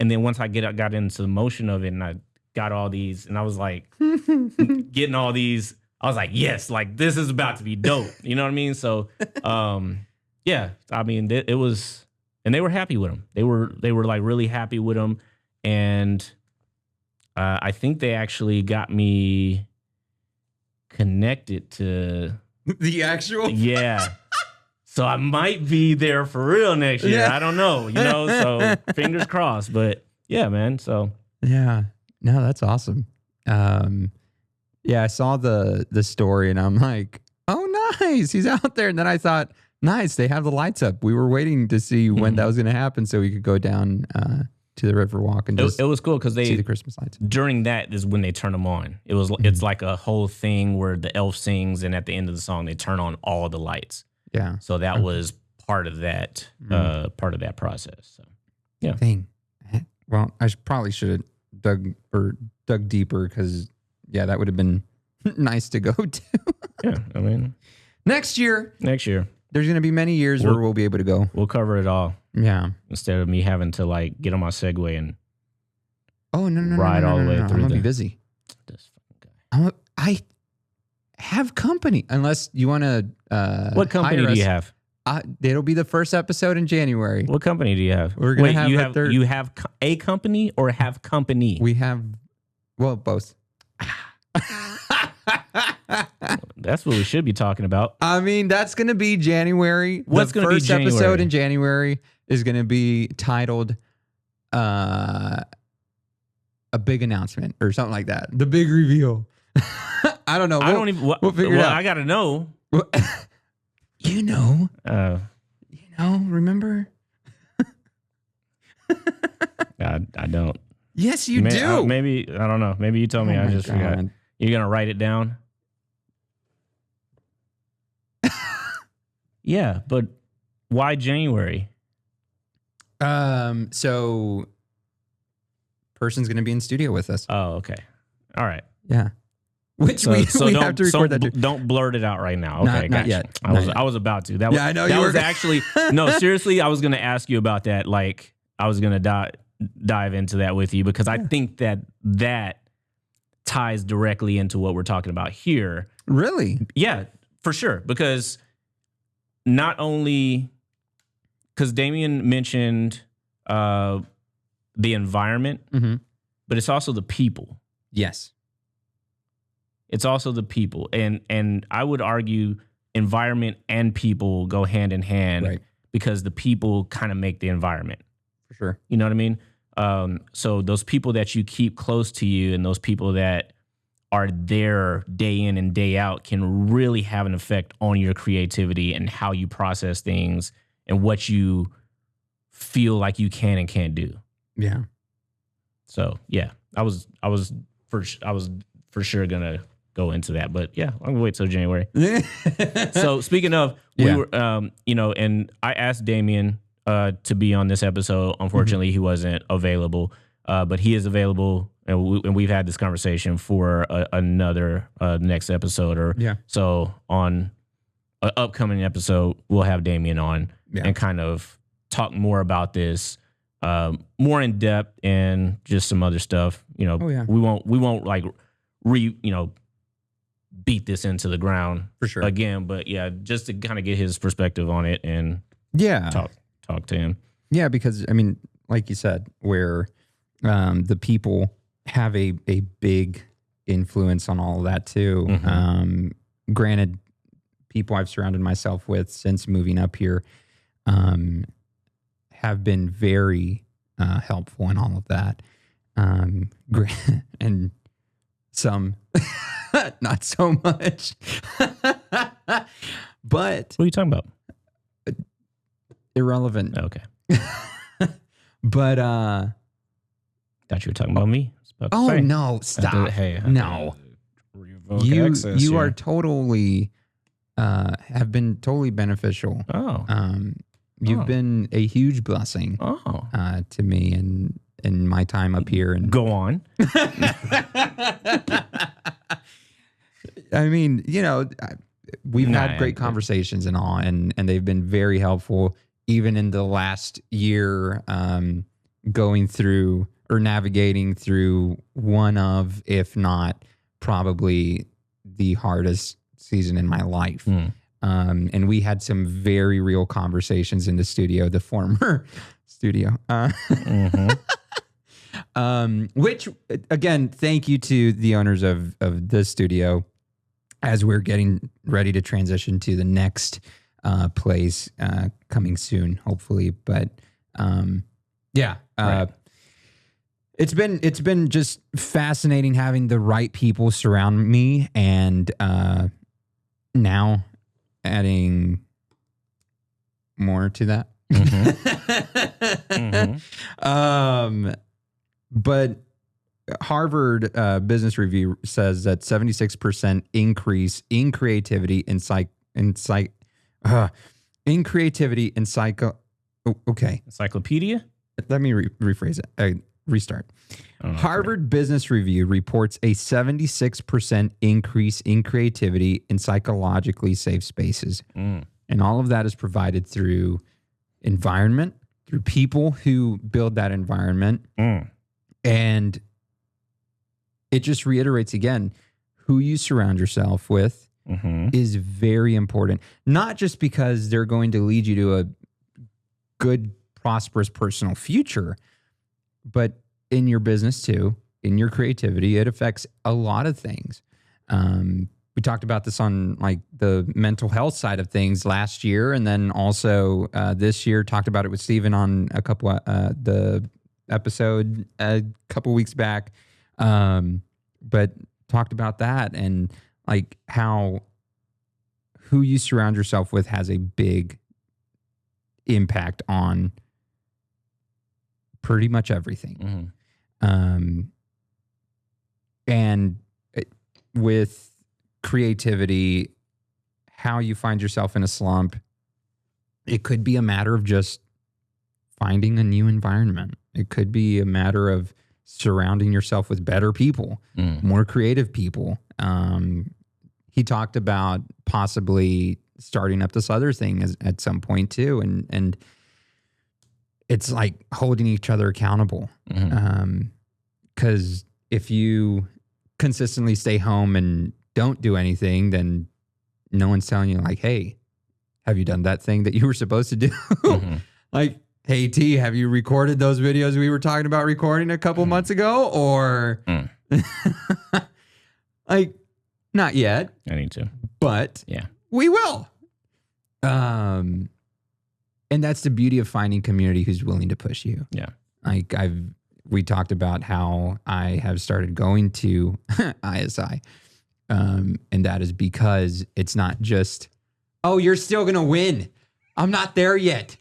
Speaker 2: and then once I got into the motion of it and I got all these and I was like getting all these, I was like, yes, like this is about to be dope. You know what I mean? So, yeah, I mean, it was, and they were happy with them. They were like really happy with them. And I think they actually got me connected to
Speaker 3: the actual.
Speaker 2: Yeah. So I might be there for real next year.
Speaker 3: Yeah.
Speaker 2: I don't know, so fingers crossed. But yeah, man. So
Speaker 3: Yeah. No, that's awesome. Yeah, I saw the story and I'm like, oh, nice. He's out there. And then I thought, nice. They have the lights up. We were waiting to see when that was going to happen so we could go down to the river walk and just
Speaker 2: it was cool because
Speaker 3: see the Christmas lights.
Speaker 2: During that is when they turn them on. It's like a whole thing where the elf sings and at the end of the song, they turn on all the lights.
Speaker 3: Yeah.
Speaker 2: So that was part of that, process. So, yeah.
Speaker 3: Dang. Well, I probably should have dug deeper because, yeah, that would have been nice to go to.
Speaker 2: Yeah, I mean.
Speaker 3: Next year. There's going to be many years where we'll be able to go.
Speaker 2: We'll cover it all.
Speaker 3: Yeah.
Speaker 2: Instead of me having to like get on my Segway and
Speaker 3: ride
Speaker 2: all the way through.
Speaker 3: I'm going to be busy.
Speaker 2: This fucking guy.
Speaker 3: I have company. Unless you want to
Speaker 2: what company do you have?
Speaker 3: It'll be the first episode in January.
Speaker 2: What company do you have?
Speaker 3: We're going to have
Speaker 2: you have a company or have company?
Speaker 3: We have, well, both.
Speaker 2: That's what we should be talking about.
Speaker 3: I mean, that's going to be January.
Speaker 2: What's going to be January?
Speaker 3: The first episode in January is going to be titled a big announcement or something like that. The big reveal. I don't know.
Speaker 2: I don't even.
Speaker 3: We'll figure it out.
Speaker 2: I got to know.
Speaker 3: You know. No, remember?
Speaker 2: I don't.
Speaker 3: Yes, you do.
Speaker 2: Maybe, I don't know. Maybe you told me.
Speaker 3: Oh
Speaker 2: I
Speaker 3: my
Speaker 2: just forgot.
Speaker 3: God.
Speaker 2: You're going to write it down? Yeah, but why January?
Speaker 3: So person's going to be in studio with us.
Speaker 2: Oh, okay. All right.
Speaker 3: Yeah. Which we have to record that too.
Speaker 2: Don't blurt it out right now. Okay,
Speaker 3: Not yet.
Speaker 2: I was about to. That was,
Speaker 3: I know
Speaker 2: that
Speaker 3: you
Speaker 2: was
Speaker 3: were.
Speaker 2: actually no. Seriously, I was going to ask you about that. Like, I was going to dive into that with you because I think that ties directly into what we're talking about here.
Speaker 3: Really?
Speaker 2: Yeah, for sure. Because not only because Damien mentioned the environment, but it's also the people.
Speaker 3: Yes.
Speaker 2: It's also the people. And I would argue environment and people go hand in hand because the people kind of make the environment.
Speaker 3: For sure.
Speaker 2: You know what I mean? So those people that you keep close to you and those people that are there day in and day out can really have an effect on your creativity and how you process things and what you feel like you can and can't do.
Speaker 3: Yeah.
Speaker 2: So yeah, I was for sure gonna go into that, but yeah, I'm gonna wait till January. So speaking of, we were, and I asked Damien to be on this episode. Unfortunately, he wasn't available, but he is available, and we've had this conversation for another next episode. So on an upcoming episode, we'll have Damien on and kind of talk more about this. More in depth and just some other stuff. We won't like beat this into the ground
Speaker 3: for sure
Speaker 2: again, but yeah, just to kind of get his perspective on it and talk to him. Yeah,
Speaker 3: because I mean, like you said, where the people have a big influence on all of that too. Granted, people I've surrounded myself with since moving up here have been very helpful in all of that. And some not so much. But
Speaker 2: what are you talking about?
Speaker 3: Irrelevant.
Speaker 2: Okay.
Speaker 3: But
Speaker 2: thought you were talking about me.
Speaker 3: No, stop. No. You are totally have been totally beneficial. You've been a huge blessing to me in my time up here. And
Speaker 2: go on.
Speaker 3: I mean, we've had great conversations and all, and they've been very helpful, even in the last year, going through or navigating through one of, if not probably the hardest season in my life. And we had some very real conversations in the studio, the former studio. Which, again, thank you to the owners of the studio as we're getting ready to transition to the next place coming soon, hopefully. But it's been just fascinating having the right people surround me, and now adding more to that. But Harvard Business Review says that 76% increase in creativity
Speaker 2: Encyclopedia?
Speaker 3: Let me rephrase it. Restart. Harvard Business Review reports a 76% increase in creativity in psychologically safe spaces. And all of that is provided through environment, through people who build that environment. And it just reiterates again, who you surround yourself with is very important. Not just because they're going to lead you to a good, prosperous personal future, but in your business too, in your creativity, it affects a lot of things. We talked about this on like the mental health side of things last year, and then also this year talked about it with Steven on a couple the episode a couple weeks back. But talked about that and like how who you surround yourself with has a big impact on pretty much everything.
Speaker 2: Mm-hmm.
Speaker 3: And with creativity, how you find yourself in a slump, it could be a matter of just finding a new environment. It could be a matter of surrounding yourself with better people, more creative people. He talked about possibly starting up this other thing at some point too. And it's like holding each other accountable. Because if you consistently stay home and don't do anything, then no one's telling you like, hey, have you done that thing that you were supposed to do? Like, hey, T, have you recorded those videos we were talking about recording a couple months ago? Or like, not yet.
Speaker 2: I need to.
Speaker 3: But
Speaker 2: yeah,
Speaker 3: we will. And that's the beauty of finding community who's willing to push you.
Speaker 2: Yeah.
Speaker 3: Like we talked about how I have started going to ISI. And that is because it's not just, oh, you're still going to win. I'm not there yet.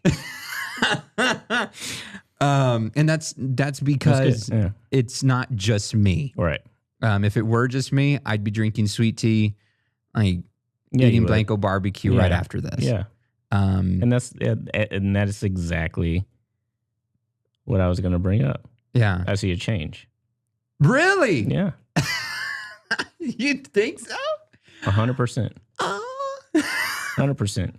Speaker 3: And that's because it's not just me.
Speaker 2: Right.
Speaker 3: If it were just me, I'd be drinking sweet tea, like eating Blanco barbecue right after this.
Speaker 2: Yeah. And that is exactly what I was going to bring up.
Speaker 3: Yeah.
Speaker 2: I see a change.
Speaker 3: Really?
Speaker 2: Yeah.
Speaker 3: You think so?
Speaker 2: 100%. 100%.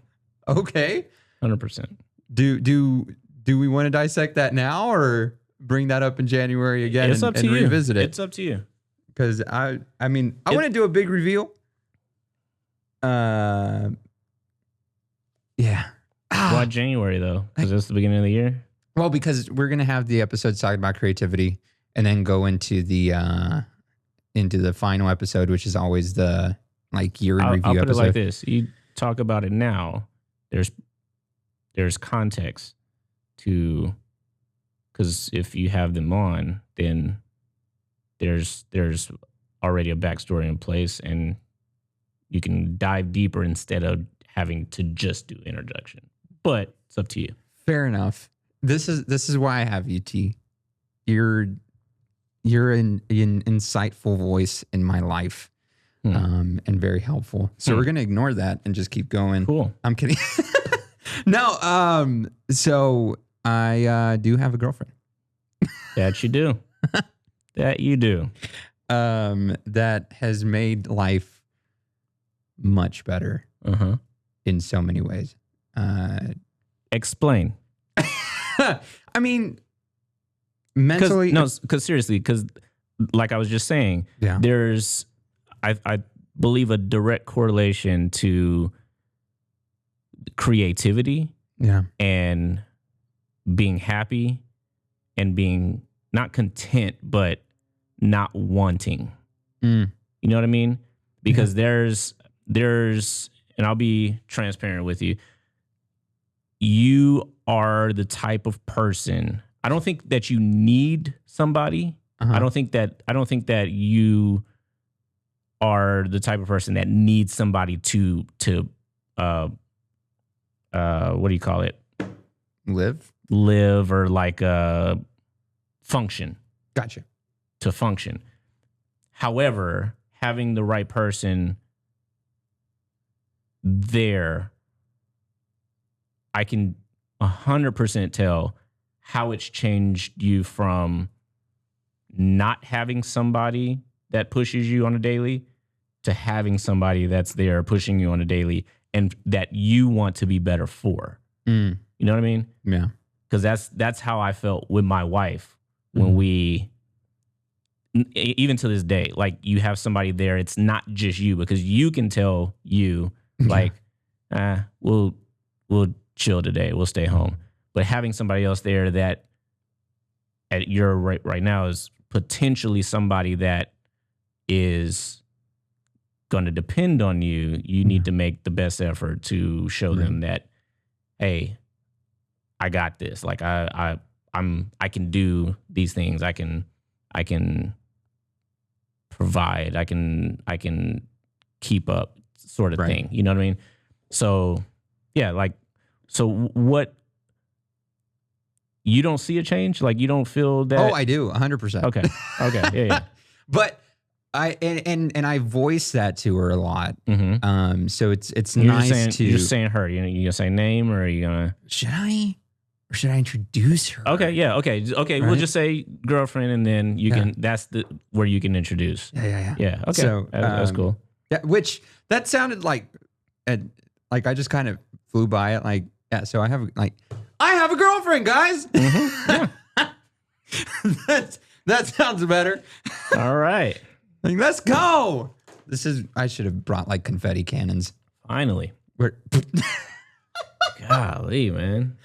Speaker 3: Okay.
Speaker 2: 100%.
Speaker 3: Do we want to dissect that now or bring that up in January again and revisit it?
Speaker 2: It's up to you.
Speaker 3: Because I want to do a big reveal. Yeah.
Speaker 2: Why January though? Because it's the beginning of the year.
Speaker 3: Well, because we're gonna have the episodes talking about creativity, and then go into the final episode, which is always the like year in review
Speaker 2: I'll put
Speaker 3: episode.
Speaker 2: it like this: you talk about it now. There's context to, because if you have them on, then there's already a backstory in place, and you can dive deeper instead of having to just do introduction. But it's up to you.
Speaker 3: Fair enough. This is why I have you, T. You're an insightful voice in my life, and very helpful. So we're gonna ignore that and just keep going.
Speaker 2: Cool.
Speaker 3: I'm kidding. No. So I do have a girlfriend.
Speaker 2: That you do. That you do.
Speaker 3: That has made life much better in so many ways.
Speaker 2: Explain.
Speaker 3: I mean, mentally.
Speaker 2: Because seriously, because like I was just saying,
Speaker 3: Yeah.
Speaker 2: there's, I believe, a direct correlation to creativity
Speaker 3: Yeah.
Speaker 2: and being happy and being not content, but not wanting.
Speaker 3: Mm.
Speaker 2: You know what I mean? Because there's, and I'll be transparent with you. You are the type of person. I don't think that you need somebody. I don't think that you are the type of person that needs somebody to what do you call it? Live or like function.
Speaker 3: Gotcha.
Speaker 2: To function. However, having the right person there, I can 100% tell how it's changed you from not having somebody that pushes you on a daily to having somebody that's there pushing you on a daily and that you want to be better for.
Speaker 3: Mm.
Speaker 2: You know what I mean?
Speaker 3: Yeah.
Speaker 2: Because that's how I felt with my wife when we, even to this day, like you have somebody there. It's not just you, because you can tell you like, we'll chill today. We'll stay home. But having somebody else there that at your right now is potentially somebody that is going to depend on you. You need to make the best effort to show them that, hey, I got this. Like I can do these things. I can provide. I can keep up, sort of thing. You know what I mean? So yeah, like, so what you don't see a change? Like you don't feel that?
Speaker 3: Oh, I do 100%.
Speaker 2: Okay. Yeah.
Speaker 3: But I I voice that to her a lot.
Speaker 2: Mm-hmm.
Speaker 3: So it's
Speaker 2: You're
Speaker 3: nice
Speaker 2: just saying,
Speaker 3: to.
Speaker 2: you're just saying her. You gonna say name or are you gonna?
Speaker 3: Should I? Or should I introduce her?
Speaker 2: Okay. Yeah. Okay. We'll
Speaker 3: Right?
Speaker 2: just say girlfriend, and then you can. That's where you can introduce.
Speaker 3: Yeah.
Speaker 2: Yeah. Okay.
Speaker 3: So,
Speaker 2: That's cool.
Speaker 3: Yeah, which that sounded like I just kind of flew by it. Like, yeah, so I have a girlfriend, guys.
Speaker 2: Yeah.
Speaker 3: that sounds better.
Speaker 2: All right.
Speaker 3: Like, let's go. I should have brought like confetti cannons.
Speaker 2: Finally.
Speaker 3: We're-
Speaker 2: Golly, man.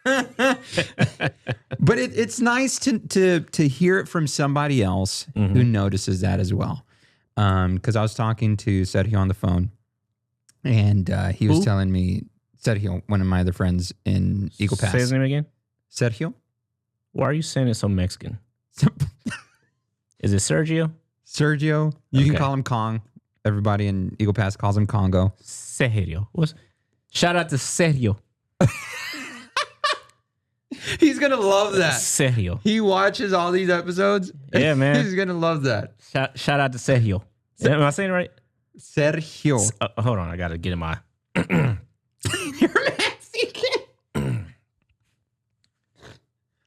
Speaker 3: But it's nice to hear it from somebody else who notices that as well. Because I was talking to Sergio on the phone, and he was telling me, Sergio, one of my other friends in Eagle Pass.
Speaker 2: Say his name again.
Speaker 3: Sergio?
Speaker 2: Why are you saying it so Mexican? Is it Sergio?
Speaker 3: Sergio. You can call him Kong. Everybody in Eagle Pass calls him Congo.
Speaker 2: Sergio. Shout out to Sergio.
Speaker 3: He's going to love that.
Speaker 2: Sergio.
Speaker 3: He watches all these episodes.
Speaker 2: Yeah, man.
Speaker 3: He's going to love that.
Speaker 2: Shout out to Sergio. Am I saying it right?
Speaker 3: Sergio.
Speaker 2: Hold on. I got to get in my...
Speaker 3: You're Mexican.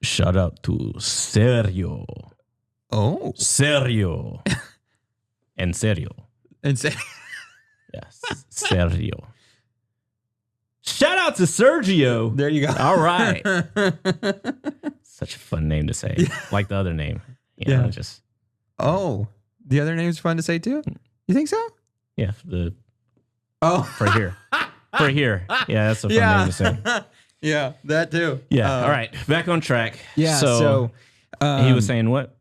Speaker 2: Shout out to Sergio.
Speaker 3: Oh.
Speaker 2: Sergio. En serio.
Speaker 3: And say,
Speaker 2: Yes. Sergio. Shout out to Sergio.
Speaker 3: there you go.
Speaker 2: All right. Such a fun name to say. Like the other name. You know, just
Speaker 3: Oh, the other name's fun to say too? You think so?
Speaker 2: yeah, for here. For here. Yeah, that's a fun name to say.
Speaker 3: Yeah, that too.
Speaker 2: Yeah. All right. Back on track.
Speaker 3: Yeah.
Speaker 2: So he was saying what?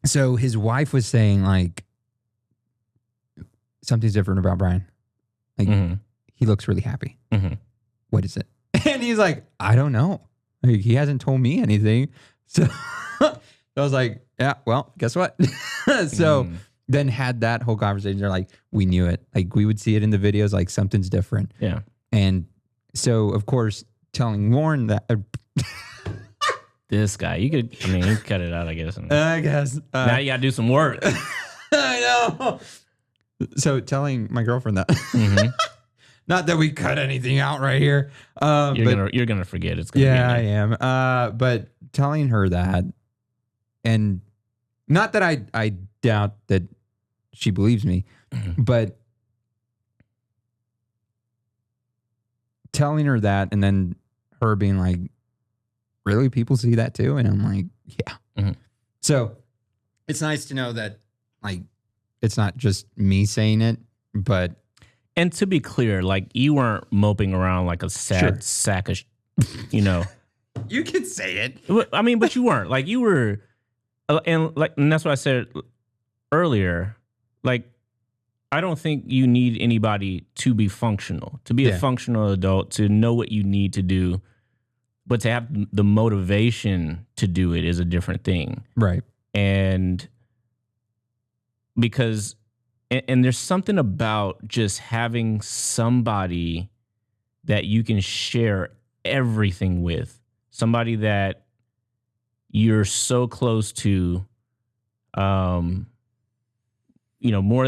Speaker 3: So his wife was saying like something's different about Brian. Like he looks really happy. What is it? And he's like, I don't know. Like, he hasn't told me anything. So I was like, yeah, well, guess what? So then had that whole conversation. They're like, we knew it. Like we would see it in the videos, like something's different.
Speaker 2: Yeah.
Speaker 3: And so, of course, telling Warren that.
Speaker 2: This guy. You could cut it out, I guess.
Speaker 3: I guess.
Speaker 2: Now you gotta do some work.
Speaker 3: I know. So telling my girlfriend that. Not that we cut anything out right here.
Speaker 2: You're gonna forget. It's gonna be
Speaker 3: I am. But telling her that, and not that I doubt that she believes me, but telling her that, and then her being like, "Really, people see that too?" And I'm like, "Yeah." So it's nice to know that, like, it's not just me saying it, but.
Speaker 2: And to be clear, like you weren't moping around like a sad sack of,
Speaker 3: You can say it.
Speaker 2: I mean, but you weren't. Like you were, and that's what I said earlier. Like, I don't think you need anybody to be functional, to be a functional adult, to know what you need to do, but to have the motivation to do it is a different thing,
Speaker 3: Right.
Speaker 2: and because. And there's something about just having somebody that you can share everything with, somebody that you're so close to, more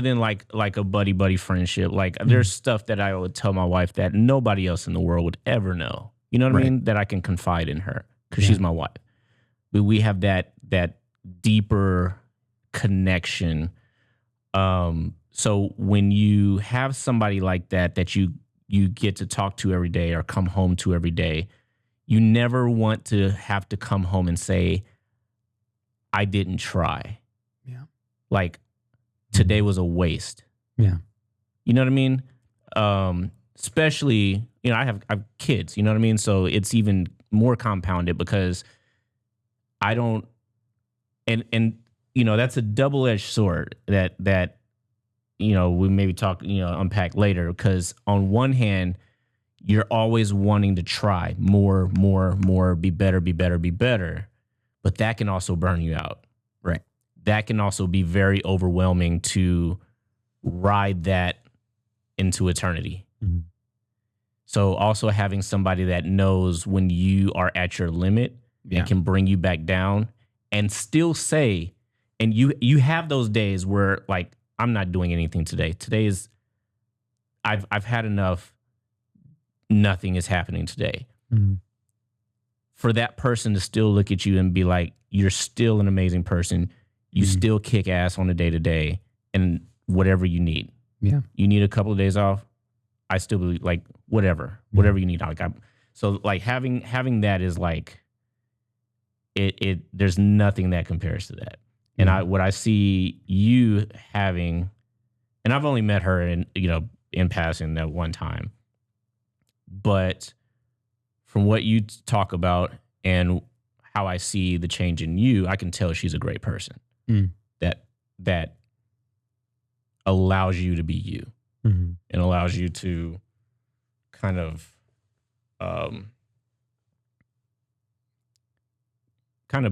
Speaker 2: than like a buddy friendship. Like there's stuff that I would tell my wife that nobody else in the world would ever know. You know what I mean? That I can confide in her because she's my wife. But we have that deeper connection. So when you have somebody like that you get to talk to every day or come home to every day, you never want to have to come home and say, I didn't try.
Speaker 3: Yeah.
Speaker 2: Like today was a waste.
Speaker 3: Yeah.
Speaker 2: You know what I mean? Especially, I have kids, you know what I mean? So it's even more compounded because I don't, and that's a double-edged sword that we maybe talk, unpack later, because on one hand, you're always wanting to try more, be better. But that can also burn you out.
Speaker 3: Right.
Speaker 2: That can also be very overwhelming to ride that into eternity. So also having somebody that knows when you are at your limit and can bring you back down and still say, and you have those days where like, I'm not doing anything today. Today is, I've had enough. Nothing is happening today.
Speaker 3: Mm-hmm.
Speaker 2: For that person to still look at you and be like, you're still an amazing person. You still kick ass on a day to day and whatever you need.
Speaker 3: Yeah.
Speaker 2: You need a couple of days off. I still believe like whatever you need. Like so like having that is like it there's nothing that compares to that. And what I see you having, and I've only met her in passing that one time, but from what you talk about and how I see the change in you, I can tell she's a great person that allows you to be you and allows you to kind of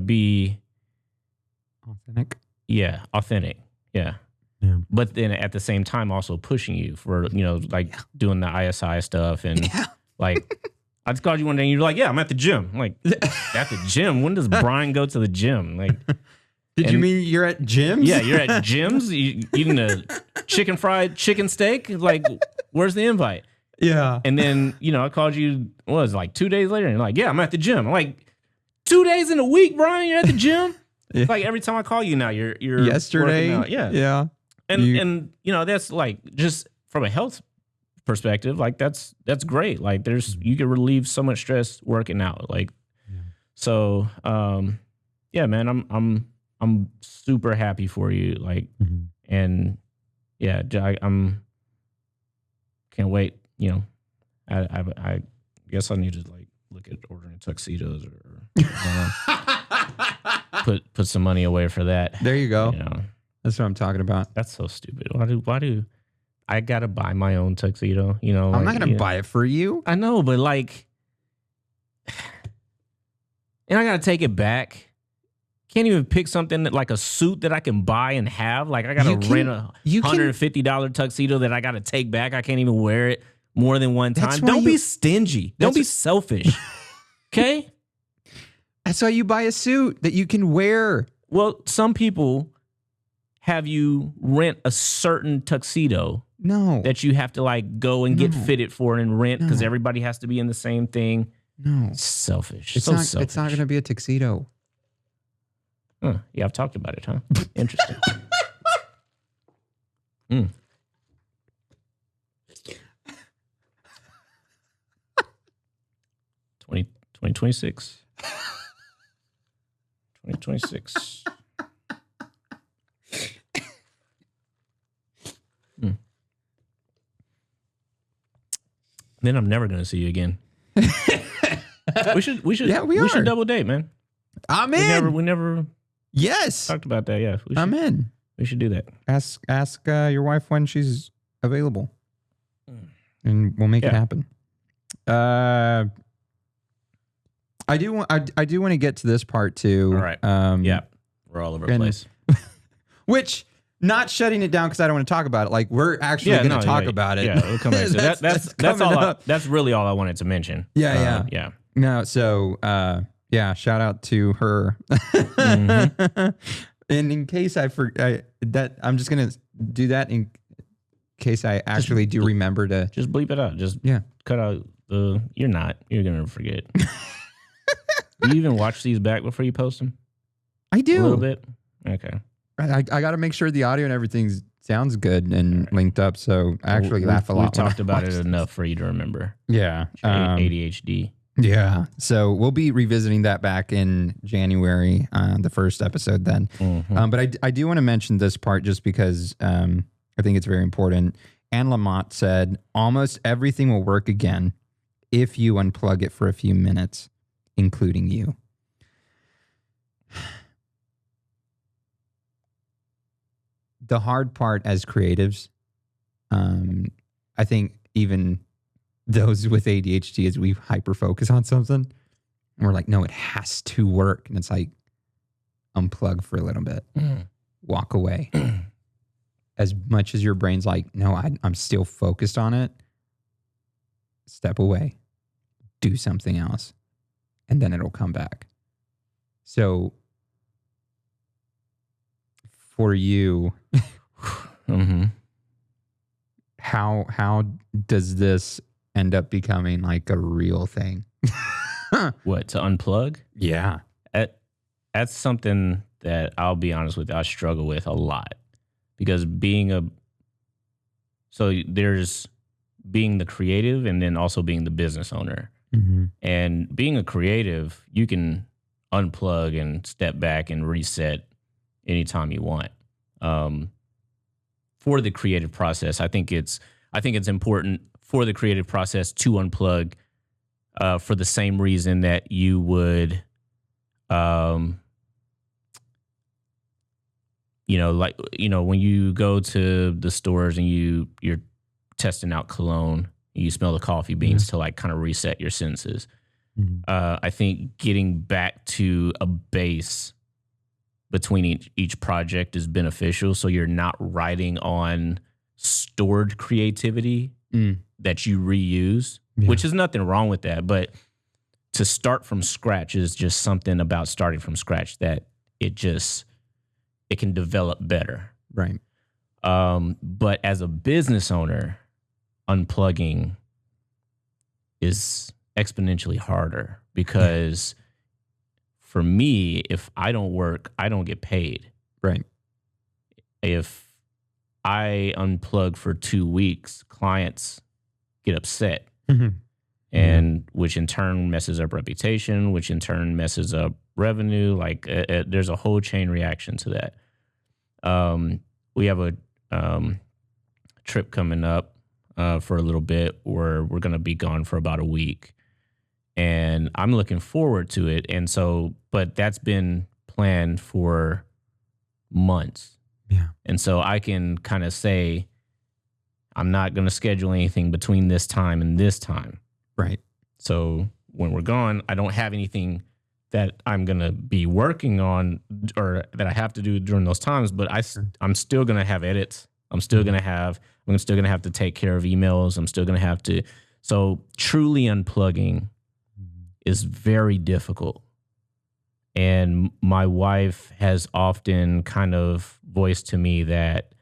Speaker 2: be
Speaker 3: authentic.
Speaker 2: Yeah, authentic. Yeah.
Speaker 3: Yeah.
Speaker 2: But then at the same time also pushing you for, like doing the ISI stuff and like I just called you one day and you're like, yeah, I'm at the gym. I'm like, at the gym? When does Brian go to the gym? Like,
Speaker 3: Did you mean you're at gyms?
Speaker 2: Yeah, you're at gyms, eating a fried chicken steak. Like, where's the invite?
Speaker 3: Yeah.
Speaker 2: And then, I called you, what was it, like 2 days later? And you're like, yeah, I'm at the gym. I'm like, 2 days in a week, Brian, you're at the gym?
Speaker 3: Yeah.
Speaker 2: Like every time I call you now, you're
Speaker 3: yesterday.
Speaker 2: working out. Yeah.
Speaker 3: Yeah.
Speaker 2: And that's like just from a health perspective, like that's great. Like you can relieve so much stress working out. Like, so, yeah, man, I'm super happy for you. Like, and yeah, I'm can't wait. I guess I need to like look at ordering tuxedos or put some money away for that.
Speaker 3: There you go. That's what I'm talking about.
Speaker 2: That's so stupid. Why do I gotta buy my own tuxedo?
Speaker 3: I'm not gonna buy it for you.
Speaker 2: I know, but like, and I gotta take it back. Can't even pick something like a suit that I can buy and have. Like I gotta rent a $150 tuxedo that I gotta take back. I can't even wear it more than one time. Don't be stingy. Don't be selfish. Okay?
Speaker 3: That's why you buy a suit that you can wear.
Speaker 2: Well, some people have you rent a certain tuxedo.
Speaker 3: No.
Speaker 2: That you have to like go and get fitted for and rent because everybody has to be in the same thing.
Speaker 3: No.
Speaker 2: Selfish.
Speaker 3: It's
Speaker 2: selfish.
Speaker 3: It's not going to be a tuxedo.
Speaker 2: Huh. Yeah, I've talked about it, huh? Interesting. 2026. 2026. Then I'm never going to see you again. we should double date, man.
Speaker 3: I'm in.
Speaker 2: We never
Speaker 3: yes
Speaker 2: talked about that. Yeah,
Speaker 3: I'm in.
Speaker 2: We should do that.
Speaker 3: Ask your wife when she's available, and we'll make it happen. I do want to get to this part too.
Speaker 2: All right. Yeah, we're all over the place.
Speaker 3: Which, not shutting it down because I don't want to talk about it. Like we're actually going to talk about it.
Speaker 2: Yeah, we'll come back to that. That's all. That's really all I wanted to mention.
Speaker 3: Yeah. No, so shout out to her. And in case I forget that, I'm just gonna do that in case I actually do remember to
Speaker 2: just bleep it out. Just cut out the. You're gonna forget. Do you even watch these back before you post them?
Speaker 3: I do
Speaker 2: a little bit. Okay.
Speaker 3: I got to make sure the audio and everything sounds good and linked up. So I actually laugh a lot.
Speaker 2: We talked about it enough for you to remember.
Speaker 3: Yeah.
Speaker 2: ADHD.
Speaker 3: Yeah. So we'll be revisiting that back in January, the first episode then. But I do want to mention this part just because I think it's very important. Anne Lamott said, almost everything will work again if you unplug it for a few minutes, including you. The hard part as creatives, I think even those with ADHD is we hyper focus on something and we're like, no, it has to work. And it's like, unplug for a little bit, walk away. As much as your brain's like, no, I'm still focused on it. Step away, do something else, and then it'll come back. So for you,
Speaker 2: Mm-hmm.
Speaker 3: how does this end up becoming like a real thing?
Speaker 2: What, to unplug?
Speaker 3: Yeah.
Speaker 2: That's something that I'll be honest with you, I struggle with a lot because there's being the creative and then also being the business owner.
Speaker 3: Mm-hmm.
Speaker 2: And being a creative, you can unplug and step back and reset anytime you want. For the creative process, I think it's important for the creative process to unplug for the same reason that you would, when you go to the stores and you're testing out cologne, you smell the coffee beans to like kind of reset your senses.
Speaker 3: Mm-hmm.
Speaker 2: I think getting back to a base between each project is beneficial. So you're not riding on stored creativity that you reuse, which is nothing wrong with that. But to start from scratch is just something about starting from scratch that it can develop better.
Speaker 3: Right.
Speaker 2: But as a business owner, unplugging is exponentially harder because for me, if I don't work, I don't get paid.
Speaker 3: Right.
Speaker 2: If I unplug for 2 weeks, clients get upset, and which in turn messes up reputation, which in turn messes up revenue. Like there's a whole chain reaction to that. We have a trip coming up for a little bit where we're going to be gone for about a week. And I'm looking forward to it. And so, but that's been planned for months.
Speaker 3: Yeah.
Speaker 2: And so I can kind of say, I'm not going to schedule anything between this time and this time.
Speaker 3: Right.
Speaker 2: So when we're gone, I don't have anything that I'm going to be working on or that I have to do during those times, but I'm still going to have edits. I'm still going to have to take care of emails. I'm still going to have to. So truly unplugging is very difficult. And my wife has often kind of voiced to me that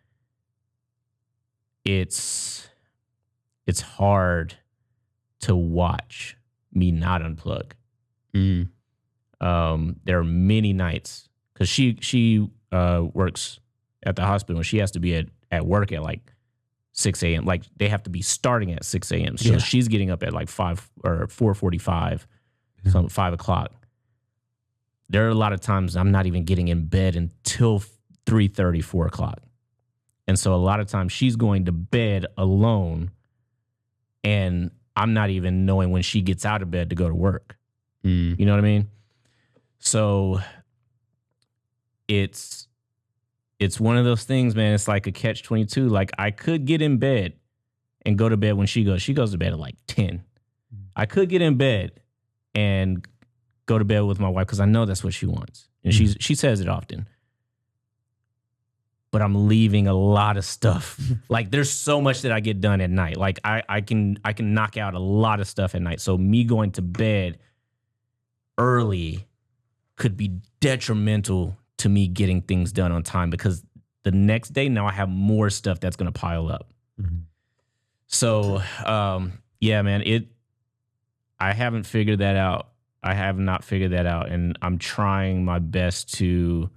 Speaker 2: it's hard to watch me not unplug. There are many nights because she works at the hospital and she has to be at work at like 6 a.m. Like they have to be starting at 6 a.m. So she's getting up at like 5 or 4:45, some 5 o'clock. There are a lot of times I'm not even getting in bed until 3:30, 4 o'clock. And so a lot of times she's going to bed alone and I'm not even knowing when she gets out of bed to go to work. You know what I mean? So it's one of those things, man. It's like a catch-22. Like I could get in bed and go to bed when she goes. She goes to bed at like 10. I could get in bed and go to bed with my wife because I know that's what she wants. And she says it often. But I'm leaving a lot of stuff. Like there's so much that I get done at night. Like I can knock out a lot of stuff at night. So me going to bed early could be detrimental to me getting things done on time because the next day now I have more stuff that's going to pile up. So yeah, man, I haven't figured that out. I have not figured that out, and I'm trying my best to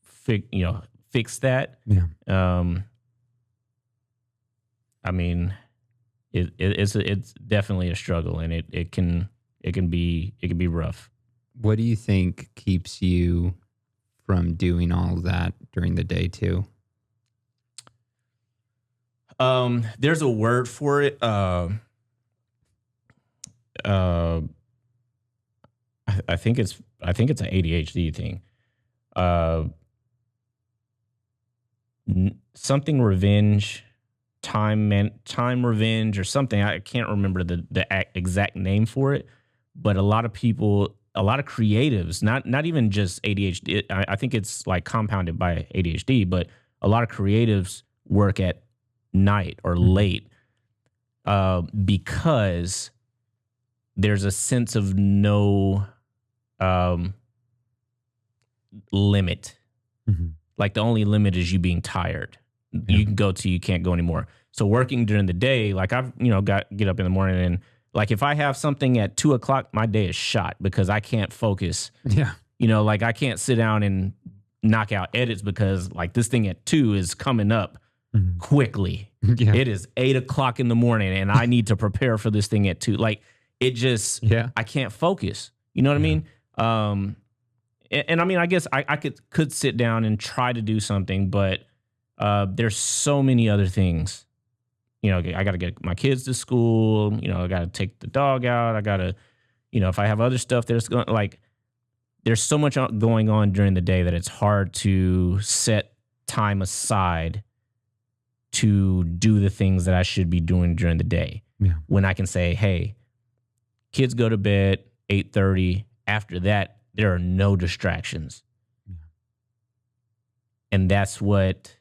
Speaker 2: fix that.
Speaker 3: Yeah.
Speaker 2: I mean, it's definitely a struggle, and it can be rough.
Speaker 3: What do you think keeps you from doing all of that during the day too?
Speaker 2: There's a word for it. I think it's an ADHD thing. Something revenge, time revenge or something. I can't remember the exact name for it, but a lot of people, a lot of creatives, not even just ADHD. I think it's like compounded by ADHD, but a lot of creatives work at night or late because there's a sense of no limit.
Speaker 3: Mm-hmm.
Speaker 2: Like the only limit is you being tired.
Speaker 3: Yeah.
Speaker 2: You can go till you can't go anymore. So working during the day, like I've, get up in the morning and like if I have something at 2:00, my day is shot because I can't focus.
Speaker 3: Yeah.
Speaker 2: Like I can't sit down and knock out edits because like this thing at 2 is coming up quickly.
Speaker 3: Yeah.
Speaker 2: It is 8:00 in the morning and I need to prepare for this thing at 2. Like it just, I can't focus. You know what I mean? And I mean, I guess I could sit down and try to do something, but there's so many other things. I got to get my kids to school. I got to take the dog out. I got to, if I have other stuff that's going, like, there's so much going on during the day that it's hard to set time aside to do the things that I should be doing during the day.
Speaker 3: Yeah.
Speaker 2: When I can say, hey, kids go to bed 8:30. After that, there are no distractions.
Speaker 3: Yeah.
Speaker 2: And that's what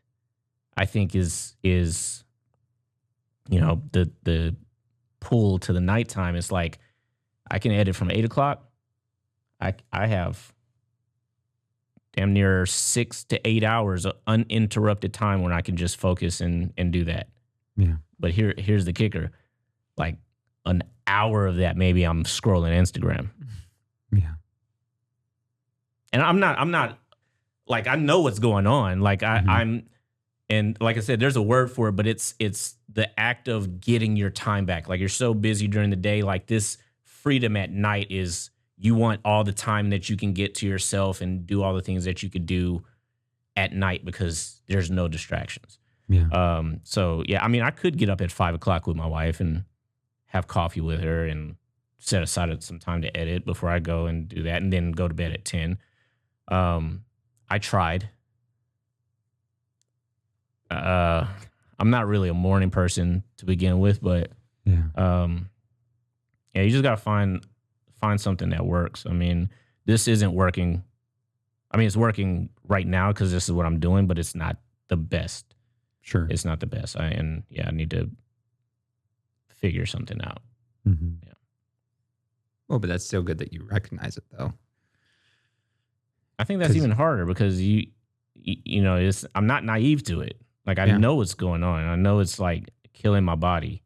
Speaker 2: I think is the pull to the nighttime. Is like I can edit from 8:00. I have damn near 6 to 8 hours of uninterrupted time when I can just focus and do that.
Speaker 3: Yeah.
Speaker 2: But here's the kicker. Like an hour of that, maybe I'm scrolling Instagram.
Speaker 3: Yeah.
Speaker 2: And I'm not like, I know what's going on. Like I'm, and like I said, there's a word for it, but it's the act of getting your time back. Like you're so busy during the day, like this freedom at night is you want all the time that you can get to yourself and do all the things that you could do at night because there's no distractions.
Speaker 3: Yeah.
Speaker 2: So yeah, I mean, I could get up at 5:00 with my wife and have coffee with her and set aside some time to edit before I go and do that and then go to bed at 10. I tried. I'm not really a morning person to begin with, but
Speaker 3: Yeah.
Speaker 2: you just gotta find something that works. I mean, this isn't working. I mean, it's working right now because this is what I'm doing, but it's not the best.
Speaker 3: Sure.
Speaker 2: It's not the best. I need to figure something out.
Speaker 3: Mm-hmm.
Speaker 2: Yeah.
Speaker 3: Well, but that's still good that you recognize it, though.
Speaker 2: I think that's even harder because I'm not naive to it. Like I know what's going on. I know it's like killing my body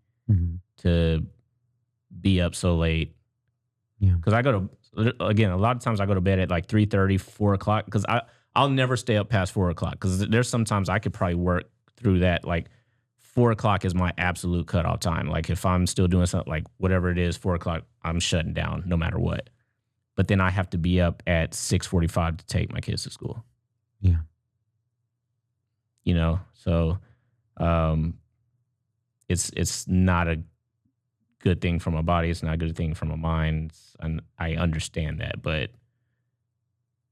Speaker 2: to be up so late.
Speaker 3: Yeah.
Speaker 2: Because a lot of times I go to bed at like 3:30, 4:00 because I'll never stay up past 4:00 because there's sometimes I could probably work through that. Like 4:00 is my absolute cutoff time. Like if I'm still doing something, like whatever it is, 4:00, I'm shutting down no matter what. But then I have to be up at 6:45 to take my kids to school.
Speaker 3: Yeah.
Speaker 2: So it's not a good thing for my body. It's not a good thing for my mind. And I understand that. But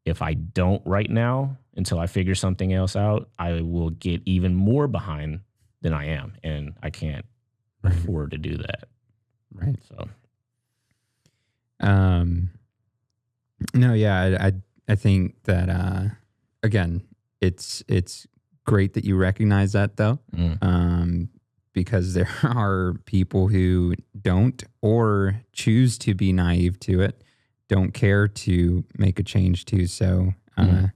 Speaker 2: if I don't right now, until I figure something else out, I will get even more behind than I am. And I can't afford to do that.
Speaker 3: Right.
Speaker 2: So.
Speaker 3: No, yeah, I think that again, it's great that you recognize that though, because there are people who don't or choose to be naive to it, don't care to make a change to. So, no,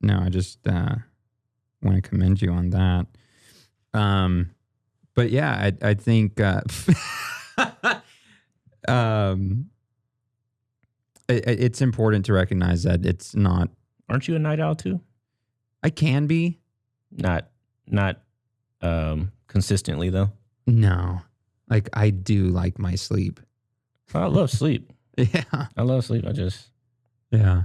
Speaker 3: I just want to commend you on that. But yeah, I think it's important to recognize that it's not.
Speaker 2: Aren't you a night owl too?
Speaker 3: I can be.
Speaker 2: Not consistently though.
Speaker 3: No, like I do like my sleep.
Speaker 2: I love sleep.
Speaker 3: Yeah,
Speaker 2: I love sleep.
Speaker 3: Yeah.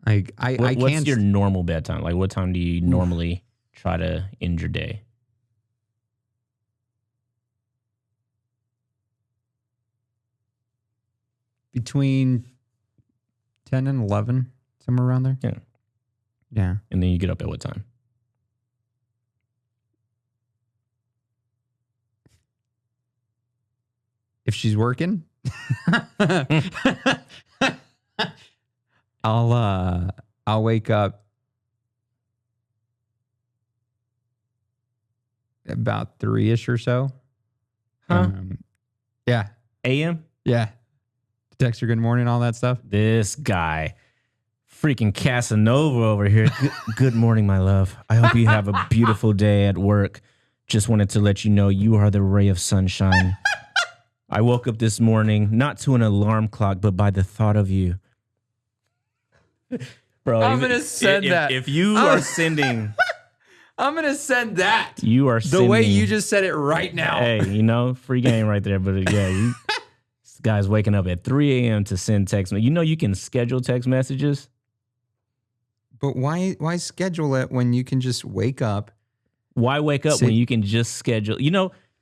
Speaker 3: I can't.
Speaker 2: What's your normal bedtime? Like, what time do you normally try to end your day?
Speaker 3: Between 10 and 11, somewhere around there.
Speaker 2: Yeah.
Speaker 3: Yeah.
Speaker 2: And then you get up at what time?
Speaker 3: If she's working, I'll wake up about 3-ish or so.
Speaker 2: Huh?
Speaker 3: Yeah.
Speaker 2: AM?
Speaker 3: Yeah. Text her good morning, all that stuff.
Speaker 2: This guy, freaking Casanova over here. Good morning, my love. I hope you have a beautiful day at work. Just wanted to let you know you are the ray of sunshine. I woke up this morning, not to an alarm clock, but by the thought of you. Bro,
Speaker 3: I'm going to send that.
Speaker 2: If you are sending...
Speaker 3: I'm going to send that.
Speaker 2: You are
Speaker 3: the way you just said it right now.
Speaker 2: Hey, free game right there. But yeah, this guy's waking up at 3 a.m. to send text. You can schedule text messages.
Speaker 3: But why schedule it when you can just wake up?
Speaker 2: Why wake up when you can just schedule?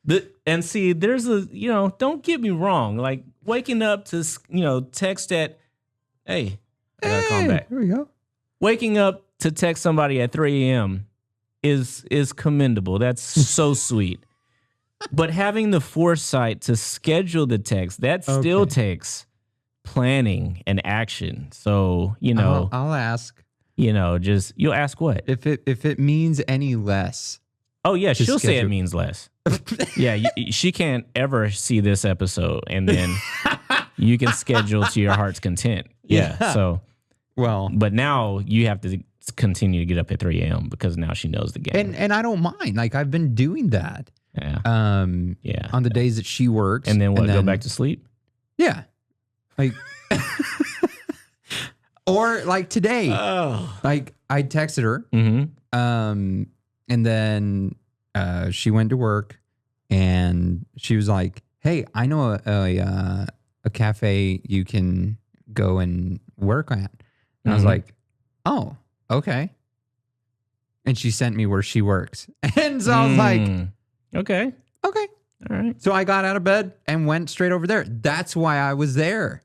Speaker 2: There's don't get me wrong. Like waking up to, text at, hey, I gotta call back.
Speaker 3: There we go.
Speaker 2: Waking up to text somebody at 3 a.m. is commendable. That's so sweet. But having the foresight to schedule the text, that still takes planning and action. So,
Speaker 3: I'll ask.
Speaker 2: You'll ask what?
Speaker 3: If it means any less.
Speaker 2: Oh, yeah, she'll say it means less. Yeah, she can't ever see this episode, and then you can schedule to your heart's content. Yeah. So, but now you have to continue to get up at 3 a.m. because now she knows the game.
Speaker 3: And I don't mind. Like, I've been doing that.
Speaker 2: Yeah.
Speaker 3: On the days that she works.
Speaker 2: And then go back to sleep?
Speaker 3: Yeah. Like, or like today.
Speaker 2: Oh.
Speaker 3: Like, I texted her.
Speaker 2: Mm-hmm.
Speaker 3: And then she went to work and she was like, hey, I know a cafe you can go and work at. And I was like, oh, okay. And she sent me where she works. And so I was like,
Speaker 2: okay.
Speaker 3: All right. So I got out of bed and went straight over there. That's why I was there.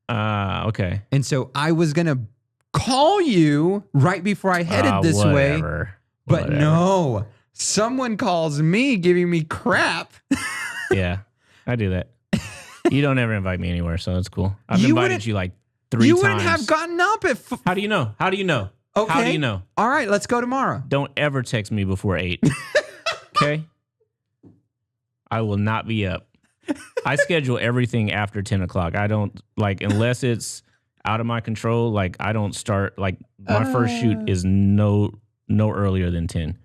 Speaker 2: Okay.
Speaker 3: And so I was going to call you right before I headed this way. But no, someone calls me giving me crap.
Speaker 2: Yeah, I do that. You don't ever invite me anywhere, so it's cool. I've invited you like 3 times.
Speaker 3: You wouldn't have gotten up at...
Speaker 2: How do you know?
Speaker 3: Okay.
Speaker 2: How do you know?
Speaker 3: All right, let's go tomorrow.
Speaker 2: Don't ever text me before 8. Okay? I will not be up. I schedule everything after 10 o'clock. I don't, unless it's out of my control, I don't start, my first shoot is no earlier than 10.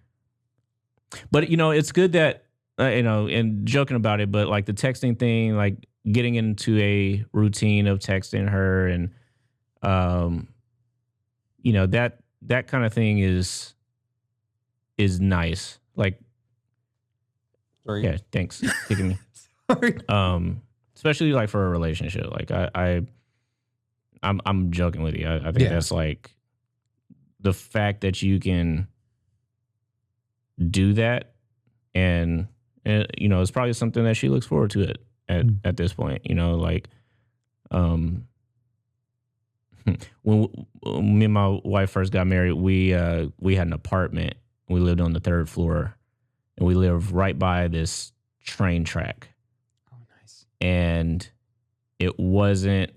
Speaker 2: But, it's good that, and joking about it, but the texting thing, getting into a routine of texting her and, that kind of thing is nice.
Speaker 3: Sorry.
Speaker 2: Yeah, thanks. Kicking me.
Speaker 3: Sorry.
Speaker 2: Especially for a relationship. I'm joking with you. I think that's the fact that you can do that, and it's probably something that she looks forward to at this point. When me and my wife first got married, we had an apartment. We lived on the 3rd floor, and we lived right by this train track.
Speaker 3: Oh, nice.
Speaker 2: And it wasn't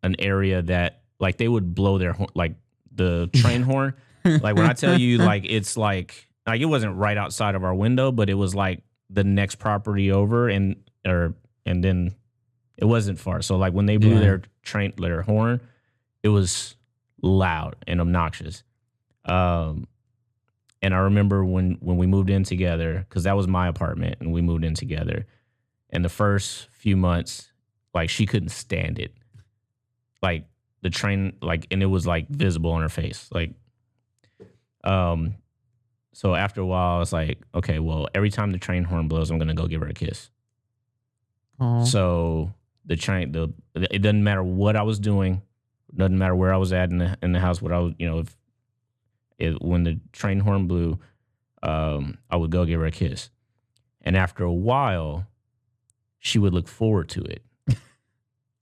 Speaker 2: an area that they would blow their horn, the train horn. When I tell you, it's it wasn't right outside of our window, but it was the next property over, and then it wasn't far. So when they blew their horn, it was loud and obnoxious. And I remember when we moved in together, because that was my apartment, and we moved in together. And the first few months, she couldn't stand it. The train, and it was visible on her face. So after a while, I was like, okay, well, every time the train horn blows, I'm gonna go give her a kiss.
Speaker 3: Aww.
Speaker 2: So it doesn't matter what I was doing, doesn't matter where I was at in the house. What I was, when the train horn blew, I would go give her a kiss. And after a while, she would look forward to it.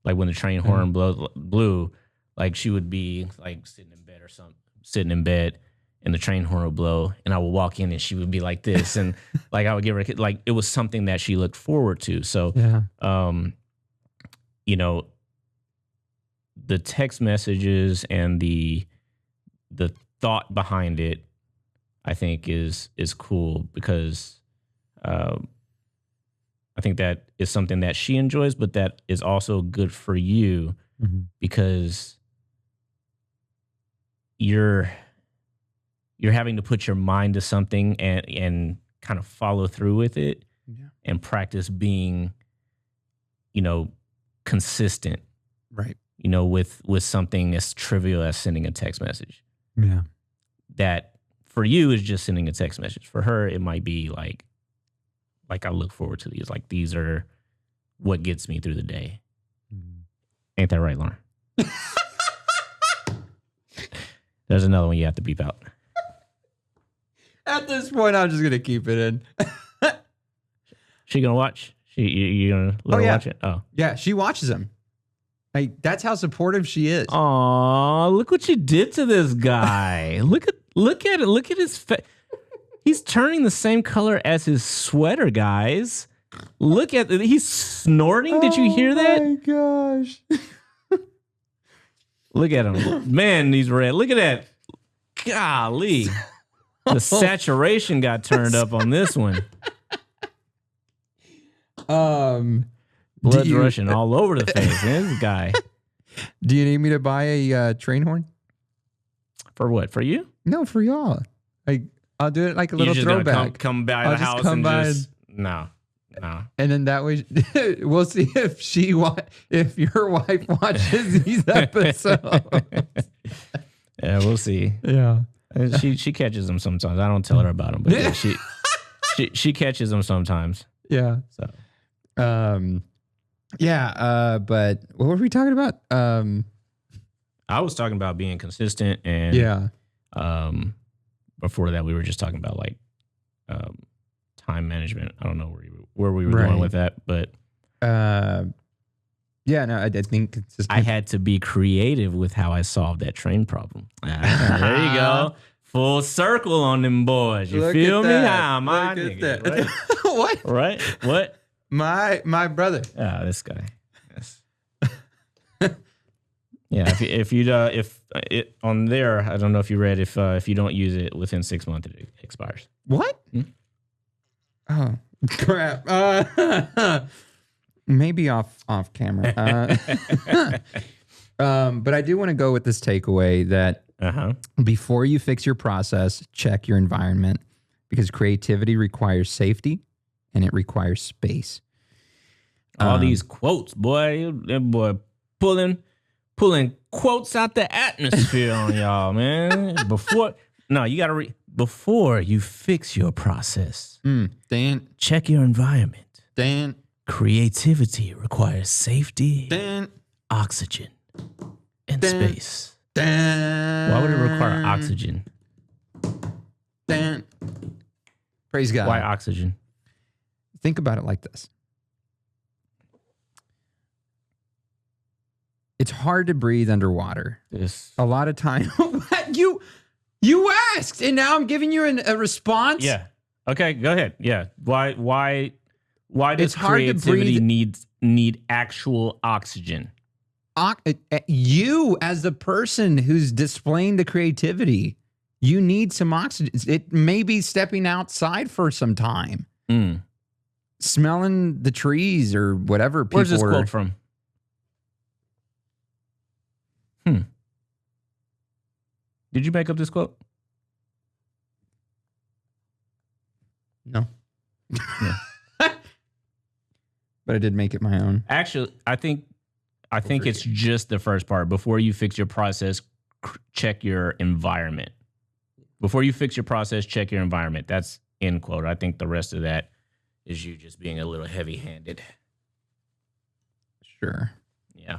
Speaker 2: When the train horn blew, she would be sitting in bed or something, and the train horn would blow, and I would walk in and she would be like this, and I would give her a kiss. It was something that she looked forward to. So, the text messages and the thought behind it, I think is cool, because I think that is something that she enjoys, but that is also good for you because you're having to put your mind to something and kind of follow through with it and practice being, consistent,
Speaker 3: Right.
Speaker 2: With something as trivial as sending a text message.
Speaker 3: Yeah.
Speaker 2: That for you is just sending a text message. For her, it might be like I look forward to these. Like, these are what gets me through the day. Ain't that right, Lauren? There's another one you have to beep out.
Speaker 3: At this point, I'm just going to keep it in.
Speaker 2: She gonna watch? You gonna let her watch it? Oh.
Speaker 3: Yeah, she watches them. Like, that's how supportive she is.
Speaker 2: Aw, look what you did to this guy. Look at it. Look at his face. He's turning the same color as his sweater, guys. Look at it. He's snorting. Did you hear that?
Speaker 3: Oh my gosh.
Speaker 2: Look at him. Man, he's red. Look at that. Golly. The saturation got turned up on this one. Blood's rushing all over the face, man. This guy.
Speaker 3: Do you need me to buy a train horn?
Speaker 2: For what? For you?
Speaker 3: No, for y'all. I'll do it like a little
Speaker 2: You're just
Speaker 3: throwback.
Speaker 2: gonna come by the house and just no.
Speaker 3: And then that way, we'll see if your wife watches these episodes.
Speaker 2: Yeah, we'll see.
Speaker 3: Yeah,
Speaker 2: she catches them sometimes. I don't tell her about them, but yeah, she catches them sometimes.
Speaker 3: Yeah.
Speaker 2: So,
Speaker 3: but what were we talking about?
Speaker 2: I was talking about being consistent, and before that, we were just talking about like time management. I don't know where we were going with that, but
Speaker 3: I think
Speaker 2: I had to be creative with how I solved that train problem. There you go. Full circle on them boys. You feel me? My nigga, right?
Speaker 3: What?
Speaker 2: Right? What?
Speaker 3: My brother.
Speaker 2: Ah, this guy. Yes. Yeah. If it on there, I don't know if you read if you don't use it within 6 months, it expires.
Speaker 3: What? Oh crap. Maybe off camera. But I do want to go with this takeaway that before you fix your process, check your environment, because creativity requires safety and it requires space.
Speaker 2: All these quotes, boy, that boy pulling quotes out the atmosphere on y'all, man. Before you fix your process,
Speaker 3: Dan,
Speaker 2: check your environment.
Speaker 3: Dan,
Speaker 2: creativity requires safety,
Speaker 3: Dan,
Speaker 2: oxygen, and space.
Speaker 3: Dan.
Speaker 2: Why would it require oxygen?
Speaker 3: Dan. Praise God.
Speaker 2: Why oxygen?
Speaker 3: Think about it like this. It's hard to breathe underwater. A lot of time. You asked, and now I'm giving you a response.
Speaker 2: Yeah. Okay. Go ahead. Yeah. Why does
Speaker 3: creativity
Speaker 2: need actual oxygen?
Speaker 3: You, as the person who's displaying the creativity, you need some oxygen. It may be stepping outside for some time, smelling the trees or whatever.
Speaker 2: Where's this quote from? Did you make up this quote?
Speaker 3: No. Yeah. But I did make it my own.
Speaker 2: Actually, I think it's just the first part. Before you fix your process, check your environment. Before you fix your process, check your environment. That's end quote. I think the rest of that is you just being a little heavy-handed.
Speaker 3: Sure.
Speaker 2: Yeah.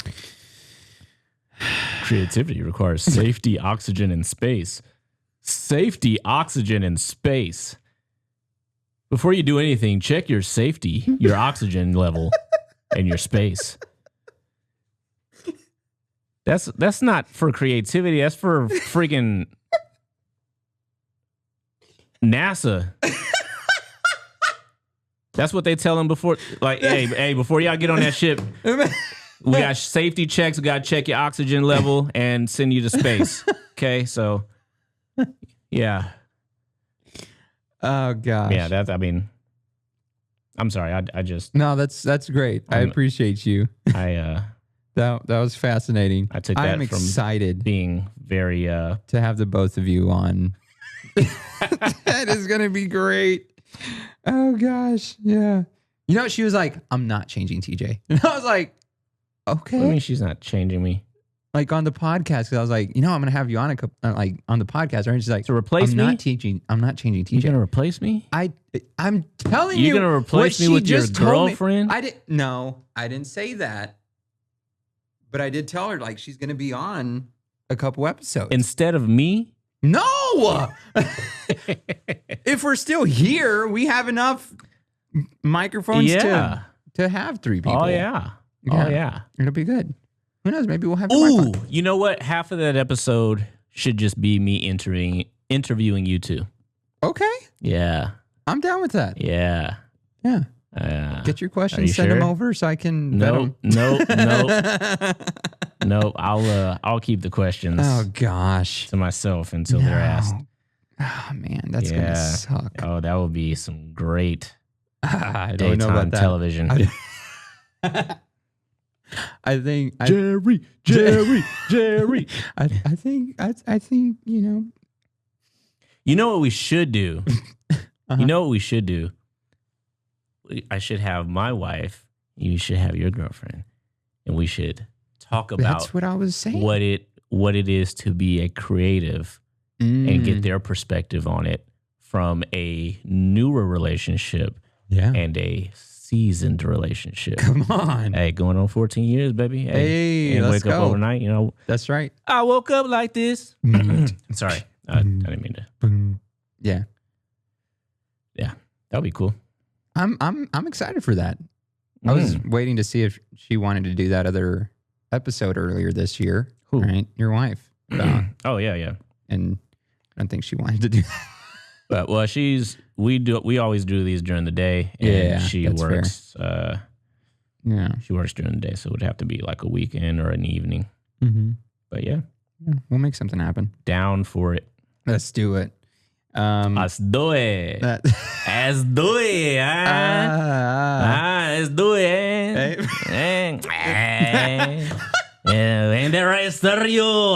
Speaker 2: Creativity requires safety, oxygen, and space. Safety, oxygen, and space. Before you do anything, check your safety, your oxygen level, and your space. That's not for creativity. That's for freaking NASA. That's what they tell them before. Like, hey, before y'all get on that ship, we got safety checks. We got to check your oxygen level and send you to space. Okay, so yeah.
Speaker 3: Oh gosh.
Speaker 2: Yeah, I'm sorry. I just
Speaker 3: no. That's great. I appreciate you.
Speaker 2: That
Speaker 3: That was fascinating.
Speaker 2: I took that
Speaker 3: I'm
Speaker 2: from
Speaker 3: excited
Speaker 2: being very
Speaker 3: to have the both of you on. That is gonna be great. Oh gosh, yeah. You know, she was like, "I'm not changing TJ," and I was like, "Okay."
Speaker 2: I mean, she's not changing me.
Speaker 3: Like on the podcast, because I was like, I'm gonna have you on like on the podcast, right? And she's like,
Speaker 2: To replace
Speaker 3: I'm
Speaker 2: me?
Speaker 3: not changing
Speaker 2: You
Speaker 3: TJ.
Speaker 2: gonna replace me?
Speaker 3: I'm telling you,
Speaker 2: You're gonna replace
Speaker 3: what
Speaker 2: me with
Speaker 3: she
Speaker 2: your
Speaker 3: just told me.
Speaker 2: girlfriend?
Speaker 3: I didn't say that, but I did tell her like she's gonna be on a couple episodes.
Speaker 2: Instead of me?
Speaker 3: No, if we're still here, we have enough microphones
Speaker 2: Yeah.
Speaker 3: to have 3 people.
Speaker 2: Oh yeah. Oh yeah.
Speaker 3: It'll be good. Who knows? Maybe we'll have.
Speaker 2: Ooh, you know what? Half of that episode should just be me interviewing you two.
Speaker 3: Okay,
Speaker 2: Yeah.
Speaker 3: I'm down with that.
Speaker 2: Yeah.
Speaker 3: Yeah. Get your questions, send them over so I can vet them.
Speaker 2: No. I'll keep the questions
Speaker 3: Oh gosh.
Speaker 2: to myself until they're asked.
Speaker 3: Oh man, that's gonna suck.
Speaker 2: Oh, that would be some great
Speaker 3: I don't know
Speaker 2: daytime
Speaker 3: about that.
Speaker 2: television.
Speaker 3: I think
Speaker 2: Jerry.
Speaker 3: I think
Speaker 2: You know what we should do?
Speaker 3: Uh-huh.
Speaker 2: You know what we should do? I should have my wife. You should have your girlfriend, and we should talk about
Speaker 3: that's what I was saying.
Speaker 2: what it is to be a creative and get their perspective on it from a newer relationship
Speaker 3: Yeah.
Speaker 2: and a seasoned relationship.
Speaker 3: Come on.
Speaker 2: Hey, going on 14 years, baby.
Speaker 3: Hey,
Speaker 2: and
Speaker 3: let's
Speaker 2: wake up
Speaker 3: go.
Speaker 2: overnight. You know,
Speaker 3: That's right.
Speaker 2: I woke up like this. Sorry, I didn't mean to.
Speaker 3: Yeah.
Speaker 2: That would be cool.
Speaker 3: I'm excited for that. I was waiting to see if she wanted to do that other episode earlier this year.
Speaker 2: Who?
Speaker 3: Right? Your wife.
Speaker 2: Oh yeah.
Speaker 3: And I don't think she wanted to do that.
Speaker 2: But well, we always do these during the day, and
Speaker 3: Yeah,
Speaker 2: she
Speaker 3: that's
Speaker 2: works.
Speaker 3: Yeah.
Speaker 2: She works during the day, so it would have to be like a weekend or an evening.
Speaker 3: Mm-hmm.
Speaker 2: But yeah,
Speaker 3: We'll make something happen.
Speaker 2: down for it.
Speaker 3: Let's do it.
Speaker 2: Let's do it.
Speaker 3: That,
Speaker 2: Let's do it. Let's do it. En the stereo.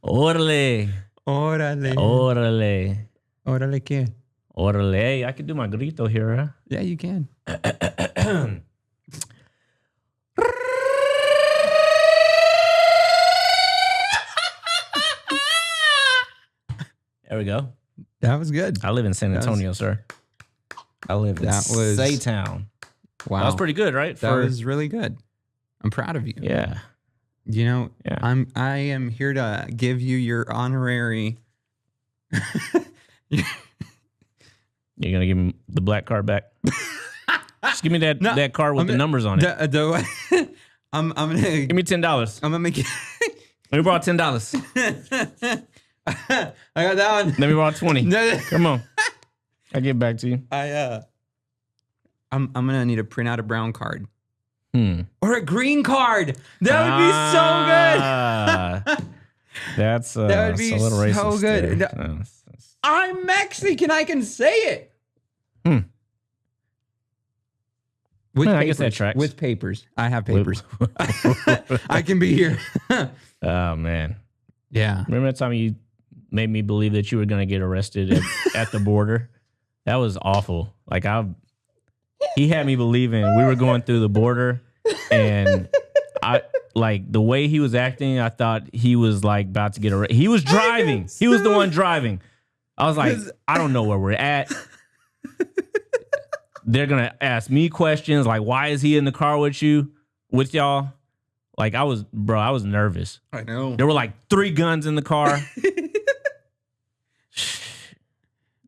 Speaker 2: Órale.
Speaker 3: Órale.
Speaker 2: Órale.
Speaker 3: Órale, ¿qué?
Speaker 2: Órale. Hey, I can do my grito here, huh?
Speaker 3: Yeah, you can.
Speaker 2: There we go.
Speaker 3: That was good.
Speaker 2: I live in San Antonio, sir. I live in Saytown.
Speaker 3: Wow.
Speaker 2: That was pretty good, right?
Speaker 3: That was really good. I'm proud of you.
Speaker 2: Yeah.
Speaker 3: You know,
Speaker 2: Yeah.
Speaker 3: I am here to give you your honorary.
Speaker 2: You're gonna give him the black card back. Just give me that card with the numbers on it.
Speaker 3: I'm gonna
Speaker 2: Give me $10.
Speaker 3: I'm gonna make it.
Speaker 2: Let me borrow $10.
Speaker 3: I got that one.
Speaker 2: Let me borrow 20.
Speaker 3: No,
Speaker 2: Come on. I'll get back to you.
Speaker 3: I'm gonna need to print out a brown card
Speaker 2: Hmm.
Speaker 3: or a green card. That would be so good.
Speaker 2: That's
Speaker 3: That would be
Speaker 2: a little
Speaker 3: so
Speaker 2: racist
Speaker 3: good.
Speaker 2: there.
Speaker 3: No. I'm Mexican. I can say it. With
Speaker 2: Well, I
Speaker 3: papers.
Speaker 2: guess that tracks.
Speaker 3: With papers. I have papers. I can be here.
Speaker 2: Oh man.
Speaker 3: Yeah.
Speaker 2: Remember that time you made me believe that you were gonna get arrested at the border? That was awful. Like he had me believing we were going through the border, and I like the way he was acting. I thought he was like about to get arrested. He was driving. He was the one driving. I was like, I don't know where we're at. They're gonna ask me questions like, why is he in the car with y'all? Like I was nervous.
Speaker 3: I know.
Speaker 2: There were like 3 guns in the car.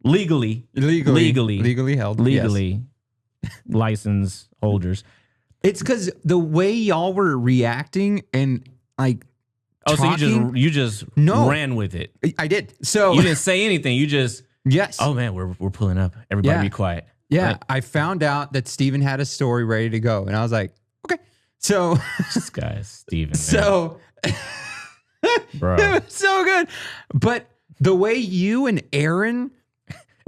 Speaker 2: Legally
Speaker 3: held.
Speaker 2: legally license holders.
Speaker 3: It's because the way y'all were reacting and like
Speaker 2: Oh,
Speaker 3: talking,
Speaker 2: so you just
Speaker 3: No.
Speaker 2: ran with it.
Speaker 3: I did. So
Speaker 2: You didn't say anything. You just
Speaker 3: yes.
Speaker 2: oh man, we're pulling up. Everybody
Speaker 3: Yeah.
Speaker 2: be quiet.
Speaker 3: Yeah,
Speaker 2: Right.
Speaker 3: I found out that Steven had a story ready to go, and I was like, okay. So,
Speaker 2: This guy is Steven.
Speaker 3: so,
Speaker 2: Bro.
Speaker 3: it was so good. But the way you and Aaron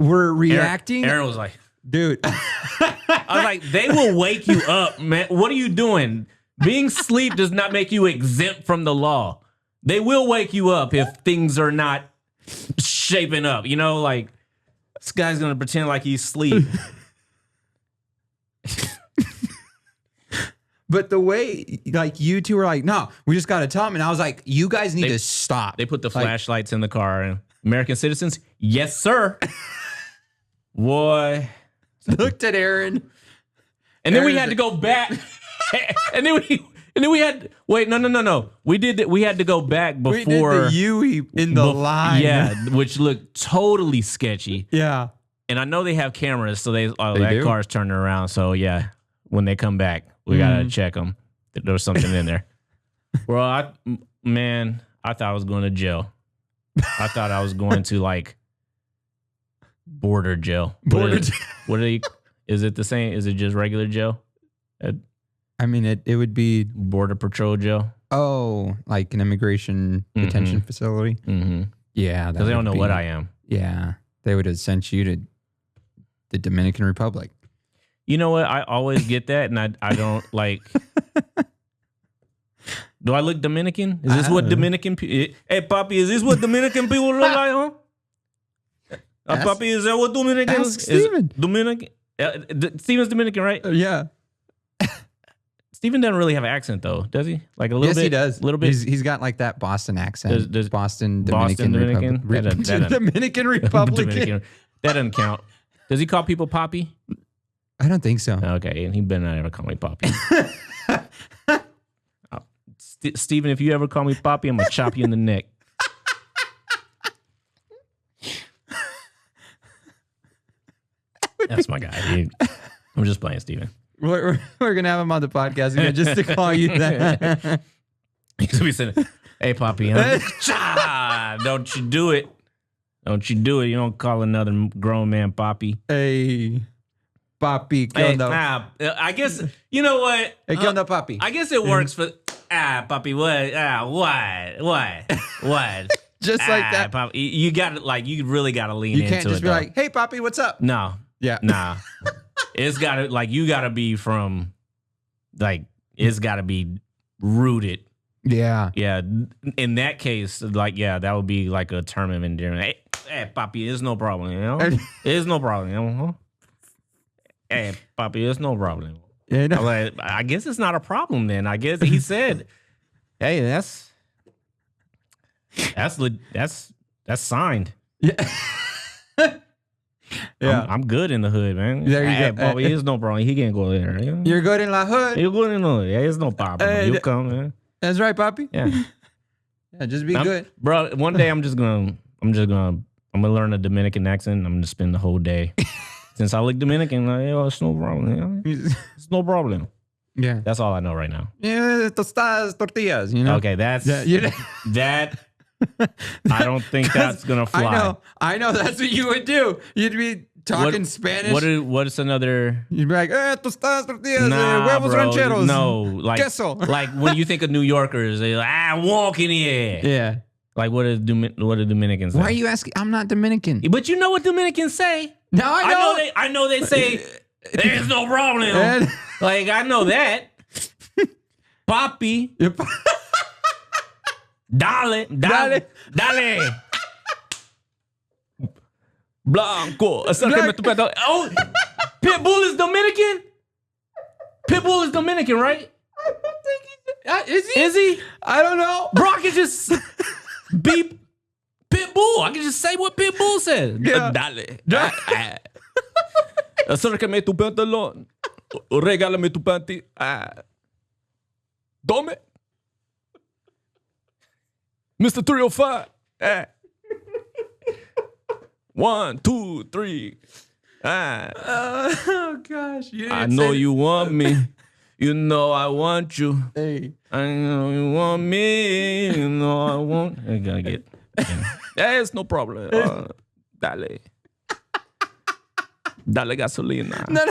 Speaker 3: were reacting,
Speaker 2: Aaron was like,
Speaker 3: dude.
Speaker 2: I was like, they will wake you up, man. What are you doing? Being asleep does not make you exempt from the law. They will wake you up if things are not shaping up. You know, like this guy's gonna pretend like he's asleep.
Speaker 3: But the way, like, you two were like, no, we just got to tell them. And I was like, you guys need to stop.
Speaker 2: They put the flashlights in the car. And American citizens, yes, sir. Boy.
Speaker 3: Looked at Aaron.
Speaker 2: And then we had to go back. and then we had, wait, no. We had to go back before.
Speaker 3: We did the Yui in the line.
Speaker 2: Yeah, which looked totally sketchy.
Speaker 3: Yeah.
Speaker 2: And I know they have cameras, so that
Speaker 3: do?
Speaker 2: car's turning around. So yeah, when they come back, we gotta check them. There was something in there. Bro, I thought I was going to jail. I thought I was going to like border jail. What are they? Is it the same? Is it just regular jail?
Speaker 3: I mean, it would be
Speaker 2: Border patrol jail.
Speaker 3: Oh, like an immigration detention facility.
Speaker 2: Mm-hmm.
Speaker 3: Yeah,
Speaker 2: Because they don't know what I am.
Speaker 3: Yeah, they would have sent you to the Dominican Republic.
Speaker 2: You know what? I always get that, and I don't like. Do I look Dominican? Is this what Dominican people? Hey, Papi, is this what Dominican people look like, huh? Papi, is that what Dominican?
Speaker 3: Ask Steven.
Speaker 2: Dominican. Steven's Dominican, right?
Speaker 3: Yeah.
Speaker 2: Steven doesn't really have an accent, though, does he? Like a little
Speaker 3: Yes,
Speaker 2: bit.
Speaker 3: he does.
Speaker 2: A little bit.
Speaker 3: He's got like that Boston accent.
Speaker 2: Does
Speaker 3: Boston Dominican. Dominican Republic.
Speaker 2: Dominican. That doesn't count. Does he call people Papi?
Speaker 3: I don't think so.
Speaker 2: Okay, and he better not ever call me Papi. Steven, if you ever call me Papi, I'm going to chop you in the neck. That's my guy. I'm just playing, Steven.
Speaker 3: We're going to have him on the podcast again just to call you that.
Speaker 2: He's going to be saying, hey, Papi, huh? Don't you do it. Don't you do it. You don't call another grown man Papi.
Speaker 3: Hey, Papi, ¿qué
Speaker 2: Hey,
Speaker 3: onda?
Speaker 2: I guess, you know what?
Speaker 3: Hey, ¿qué onda, Papi?
Speaker 2: I guess it works for, Papi, what?
Speaker 3: Just like that.
Speaker 2: Papi, you got to, like, you really got to lean into it.
Speaker 3: You can't just be like, hey, Papi, what's up?
Speaker 2: No.
Speaker 3: Yeah.
Speaker 2: Nah. It's got to, like, you got to be from, like, it's got to be rooted.
Speaker 3: Yeah.
Speaker 2: Yeah. In that case, like, yeah, that would be like a term of endearment. Hey, Papi, it's no problem, you know? It's no problem, you know? Hey, Papi, it's no problem.
Speaker 3: Yeah, no.
Speaker 2: Like, I guess it's not a problem then. I guess he said, hey, that's signed.
Speaker 3: Yeah. Yeah.
Speaker 2: I'm good in the hood, man.
Speaker 3: There you
Speaker 2: Hey,
Speaker 3: go.
Speaker 2: Papi, it's no problem. He can't go there. You know?
Speaker 3: You're good in La Hood.
Speaker 2: You're good in the hood. Yeah, it's no problem. You come, man.
Speaker 3: That's right, Papi.
Speaker 2: Yeah.
Speaker 3: Yeah, just be good.
Speaker 2: Bro, one day I'm gonna learn a Dominican accent. I'm gonna spend the whole day. Since I look Dominican, like, oh, it's no problem. You know? It's no problem.
Speaker 3: Yeah.
Speaker 2: That's all I know right now.
Speaker 3: Yeah, tostadas, tortillas, you know?
Speaker 2: Okay, that's
Speaker 3: Yeah,
Speaker 2: that. I don't think that's gonna fly.
Speaker 3: I know. That's what you would do. You'd be talking Spanish.
Speaker 2: What's another?
Speaker 3: You'd be like, tostadas, tortillas,
Speaker 2: Nah,
Speaker 3: huevos
Speaker 2: bro,
Speaker 3: rancheros.
Speaker 2: no, like
Speaker 3: queso.
Speaker 2: Like when you think of New Yorkers, they're like, walk in here.
Speaker 3: Yeah.
Speaker 2: Like what do Dominicans say?
Speaker 3: Why are you asking? I'm not Dominican.
Speaker 2: But you know what Dominicans say?
Speaker 3: No, I know.
Speaker 2: I know they say there's no problem. Like I know that. Papi. Dale. Blanco. Oh, Pitbull is Dominican? Pitbull is Dominican, right?
Speaker 3: I don't think is he?
Speaker 2: Is he?
Speaker 3: I don't know.
Speaker 2: Bro, I can just beep Pitbull. I can just say what Pitbull says.
Speaker 3: Yeah.
Speaker 2: Dale. Acércame tu pantalón. Regálame tu panty. Tome. Mr. 305. 1, 2, 3.
Speaker 3: Oh gosh!
Speaker 2: I know you want me. You know I want you.
Speaker 3: Hey,
Speaker 2: I know you want me. You know I want. I gotta get. Yeah, it's no problem. Dale. Dale gasolina.
Speaker 3: no.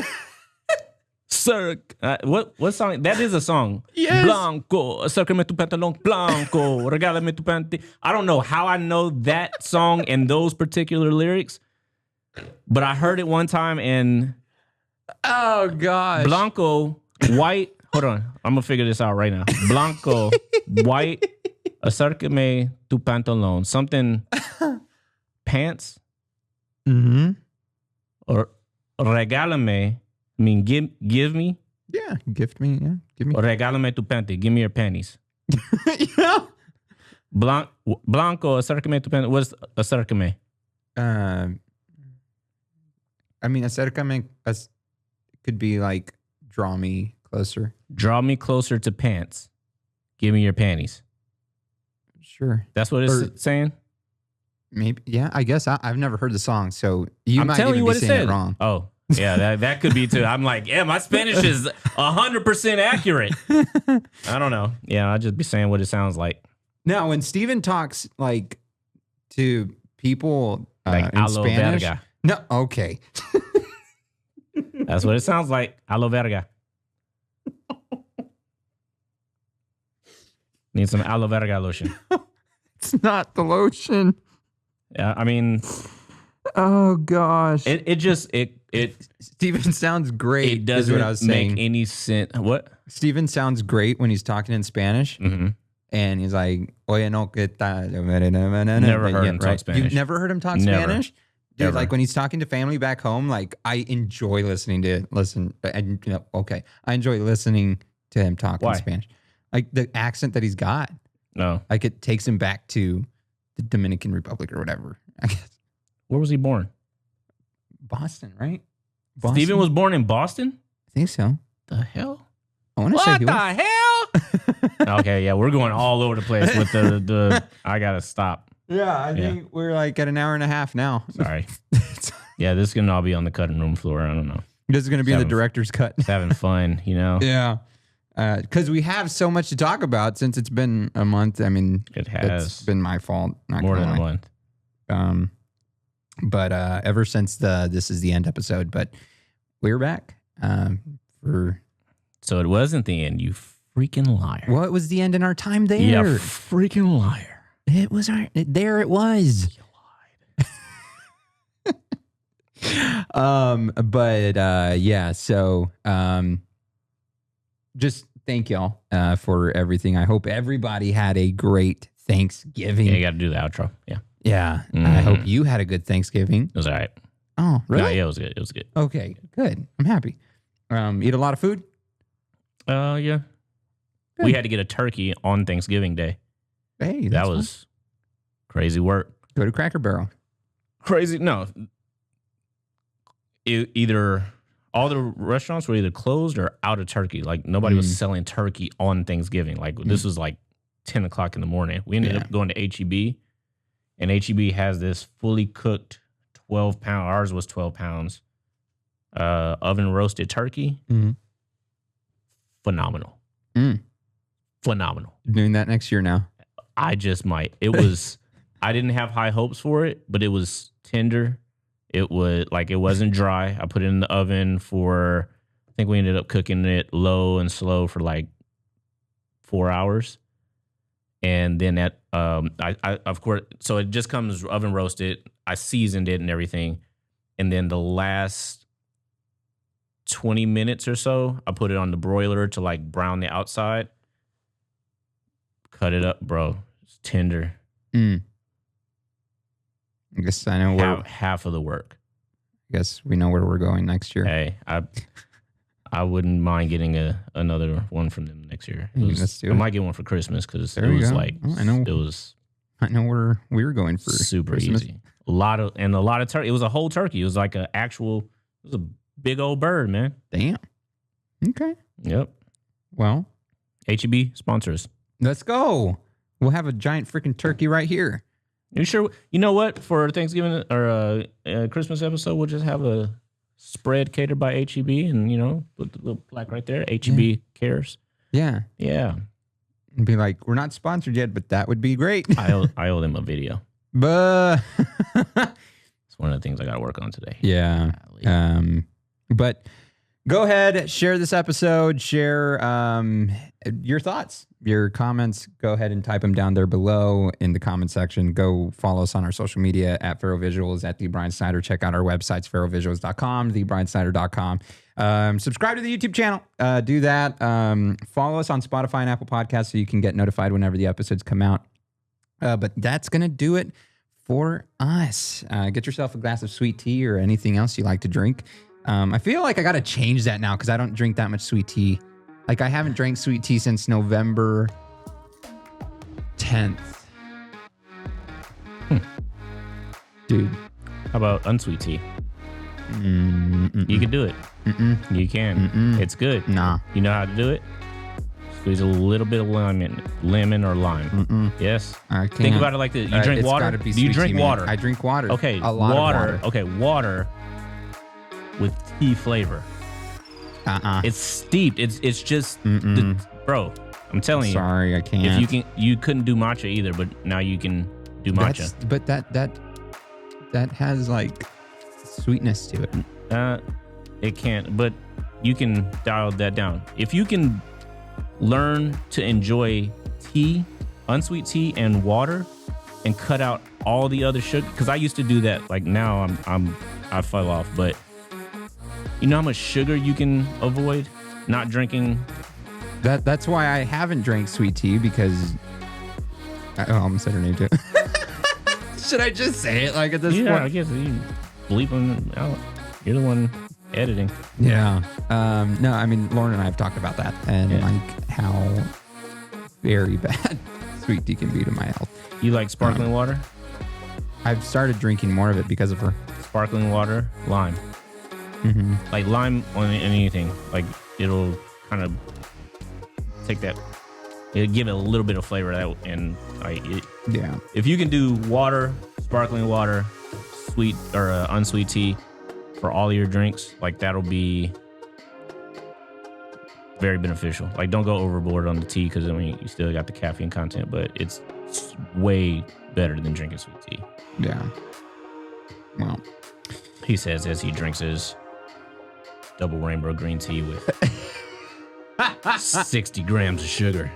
Speaker 2: Sir, what song? That is a song.
Speaker 3: Yes.
Speaker 2: Blanco, acércame tu pantalón blanco, regálame tu panty. I don't know how I know that song and those particular lyrics, but I heard it one time and
Speaker 3: Oh gosh!
Speaker 2: Blanco, white Hold on. I'm gonna figure this out right now. Blanco, white, acércame tu pantalón. Something pants
Speaker 3: Mm-hmm.
Speaker 2: or regálame. I mean, give me.
Speaker 3: Yeah, gift me. Yeah, give me.
Speaker 2: Regálame tu panty. Give me your panties.
Speaker 3: Yeah.
Speaker 2: Blanco, acércame tu panty. What's acércame?
Speaker 3: I mean, acércame could be like draw me closer.
Speaker 2: Draw me closer to pants. Give me your panties.
Speaker 3: Sure.
Speaker 2: That's what it's saying?
Speaker 3: Maybe. Yeah, I guess I've never heard the song, so you
Speaker 2: I'm
Speaker 3: might
Speaker 2: telling
Speaker 3: even
Speaker 2: you
Speaker 3: be
Speaker 2: what it
Speaker 3: saying
Speaker 2: said.
Speaker 3: it wrong.
Speaker 2: Oh, yeah, that could be too. I'm like, yeah, my Spanish is 100% accurate. I don't know. Yeah, I'll just be saying what it sounds like.
Speaker 3: Now, when Steven talks like to people
Speaker 2: Like
Speaker 3: in
Speaker 2: alo
Speaker 3: Spanish,
Speaker 2: verga.
Speaker 3: no, okay.
Speaker 2: That's what it sounds like. Alo verga. Need some aloe verga lotion.
Speaker 3: It's not the lotion.
Speaker 2: Yeah, I mean,
Speaker 3: Oh gosh,
Speaker 2: it
Speaker 3: Steven sounds great.
Speaker 2: it
Speaker 3: is what I was
Speaker 2: doesn't make
Speaker 3: saying.
Speaker 2: any sense. What?
Speaker 3: Steven sounds great when he's talking in Spanish,
Speaker 2: Mm-hmm.
Speaker 3: and he's like, "Oye, no, ¿qué tal?"
Speaker 2: Never heard him talk Spanish.
Speaker 3: You've never heard him talk
Speaker 2: Never.
Speaker 3: Spanish, dude.
Speaker 2: Never.
Speaker 3: Like when he's talking to family back home, like I enjoy listening to I enjoy listening to him talk
Speaker 2: Why?
Speaker 3: in Spanish, like the accent that he's got.
Speaker 2: No.
Speaker 3: Like it takes him back to the Dominican Republic or whatever. I guess
Speaker 2: Where was he born?
Speaker 3: Boston, right? Boston?
Speaker 2: Steven was born in Boston?
Speaker 3: I think so.
Speaker 2: The hell?
Speaker 3: I want to say
Speaker 2: What
Speaker 3: he
Speaker 2: the
Speaker 3: was.
Speaker 2: hell? Okay, yeah, we're going all over the place with the I gotta stop.
Speaker 3: Yeah, I think we're like at an hour and a half now.
Speaker 2: Sorry. Yeah, this can all be on the cutting room floor. I don't know.
Speaker 3: This is going to be the
Speaker 2: Having-
Speaker 3: director's cut.
Speaker 2: It's having fun, you know?
Speaker 3: Yeah. Because we have so much to talk about since it's been a month. I mean,
Speaker 2: It has
Speaker 3: it's been my fault. Not
Speaker 2: more
Speaker 3: gonna
Speaker 2: than a
Speaker 3: lie.
Speaker 2: month.
Speaker 3: But ever since This Is the End episode, but we're back for
Speaker 2: So it wasn't the end, you freaking liar.
Speaker 3: what was the end in our time there?
Speaker 2: Yeah, freaking liar.
Speaker 3: It was there. It was. Yeah. So just thank y'all for everything. I hope everybody had a great Thanksgiving.
Speaker 2: Yeah, you got to do the outro. Yeah,
Speaker 3: Yeah. I
Speaker 2: Mhm.
Speaker 3: hope you had a good Thanksgiving.
Speaker 2: it was all right.
Speaker 3: Oh, really?
Speaker 2: No, yeah, it was good. It was good.
Speaker 3: Okay, good. I'm happy. Eat a lot of food?
Speaker 2: Yeah.
Speaker 3: Good.
Speaker 2: We had to get a turkey on Thanksgiving Day.
Speaker 3: Hey,
Speaker 2: That
Speaker 3: that's
Speaker 2: was crazy work.
Speaker 3: fun. Go to Cracker Barrel.
Speaker 2: Crazy. No. Either all the restaurants were either closed or out of turkey. Like nobody was selling turkey on Thanksgiving. Like this was like 10 o'clock in the morning. We ended up going to HEB, and HEB has this fully cooked 12-pound. Ours was 12 pounds. Oven roasted turkey.
Speaker 3: Mhm.
Speaker 2: Phenomenal. Phenomenal.
Speaker 3: You're doing that next year now.
Speaker 2: I just might. It was, I didn't have high hopes for it, but it was tender. It was like, it wasn't dry. I put it in the oven for, I think we ended up cooking it low and slow for like 4 hours. And then I of course, so it just comes oven roasted. I seasoned it and everything. And then the last 20 minutes or so, I put it on the broiler to like brown the outside. Cut it up, bro. It's tender.
Speaker 3: I guess I know where.
Speaker 2: Half of the work.
Speaker 3: I guess we know where we're going next year.
Speaker 2: Hey, I wouldn't mind getting another one from them next year.
Speaker 3: Let's do
Speaker 2: I
Speaker 3: it.
Speaker 2: might get one for Christmas because it
Speaker 3: There you
Speaker 2: was
Speaker 3: go.
Speaker 2: like
Speaker 3: Oh, I know.
Speaker 2: it was
Speaker 3: I know where we were going for
Speaker 2: super
Speaker 3: Christmas.
Speaker 2: easy. A lot of turkey. It was a whole turkey. It was like it was a big old bird, man.
Speaker 3: Damn. Okay.
Speaker 2: Yep.
Speaker 3: Well,
Speaker 2: HEB sponsors.
Speaker 3: let's go. We'll have a giant freaking turkey right here.
Speaker 2: You sure? You know what? For Thanksgiving or Christmas episode, we'll just have a spread catered by HEB, and put the little plaque right there. HEB cares.
Speaker 3: Yeah.
Speaker 2: Yeah,
Speaker 3: And be like, we're not sponsored yet, but that would be great.
Speaker 2: I owe them a video.
Speaker 3: But
Speaker 2: It's one of the things I got to work on today.
Speaker 3: yeah.
Speaker 2: Golly.
Speaker 3: But Go ahead, share this episode, share your thoughts, your comments. Go ahead and type them down there below in the comment section. Go follow us on our social media at Pharaoh Visuals, at The Brian Snyder. Check out our websites, pharaohvisuals.com, thebriansnyder.com. Subscribe to the YouTube channel. Do that. Follow us on Spotify and Apple Podcasts so you can get notified whenever the episodes come out. But that's going to do it for us. Get yourself a glass of sweet tea or anything else you like to drink. I feel like I got to change that now because I don't drink that much sweet tea. Like I haven't drank sweet tea since November 10th. Dude.
Speaker 2: How about unsweet tea? You can do it. You can. It's good.
Speaker 3: Nah.
Speaker 2: You know how to do it? Squeeze a little bit of lemon or lime. Yes.
Speaker 3: I can't.
Speaker 2: Think about it like this. You drink water? Do you drink water?
Speaker 3: I drink water.
Speaker 2: Okay.
Speaker 3: A lot of water.
Speaker 2: Okay. Water with tea flavor. It's steeped. It's just bro. I'm telling you.
Speaker 3: Sorry, I can't.
Speaker 2: If you couldn't do matcha either, but now you can do matcha.
Speaker 3: But that has like sweetness to it.
Speaker 2: It can't. But you can dial that down. If you can learn to enjoy tea, unsweet tea, and water, and cut out all the other sugar, because I used to do that. Like now I fell off, but. You know how much sugar you can avoid not drinking?
Speaker 3: That's why I haven't drank sweet tea because I almost said her name too. Should I just say it like at this point?
Speaker 2: Yeah, I guess you bleep them out. You're the one editing.
Speaker 3: Yeah. No, I mean Lauren and I have talked about that and like how very bad sweet tea can be to my health.
Speaker 2: You like sparkling water?
Speaker 3: I've started drinking more of it because of her.
Speaker 2: Sparkling water, lime. Like lime on anything, like it'll kind of take that, it'll give it a little bit of flavor that, and like
Speaker 3: yeah.
Speaker 2: If you can do water, sparkling water, sweet or unsweet tea for all your drinks, like that'll be very beneficial. Like don't go overboard on the tea because I mean you still got the caffeine content, but it's way better than drinking sweet tea.
Speaker 3: Yeah. Well,
Speaker 2: he says as he drinks his double rainbow green tea with 60 grams of sugar.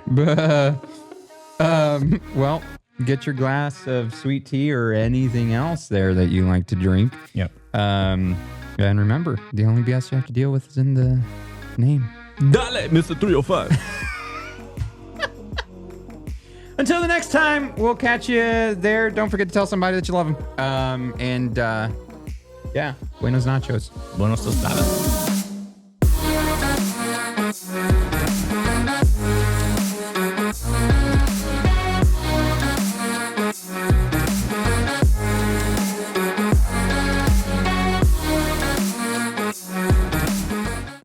Speaker 3: Well, get your glass of sweet tea or anything else there that you like to drink.
Speaker 2: Yep.
Speaker 3: And remember, the only BS you have to deal with is in the name.
Speaker 2: Dale, Mr. 305.
Speaker 3: Until the next time, we'll catch you there. Don't forget to tell somebody that you love them. Yeah, buenos nachos.
Speaker 2: Buenos tostadas.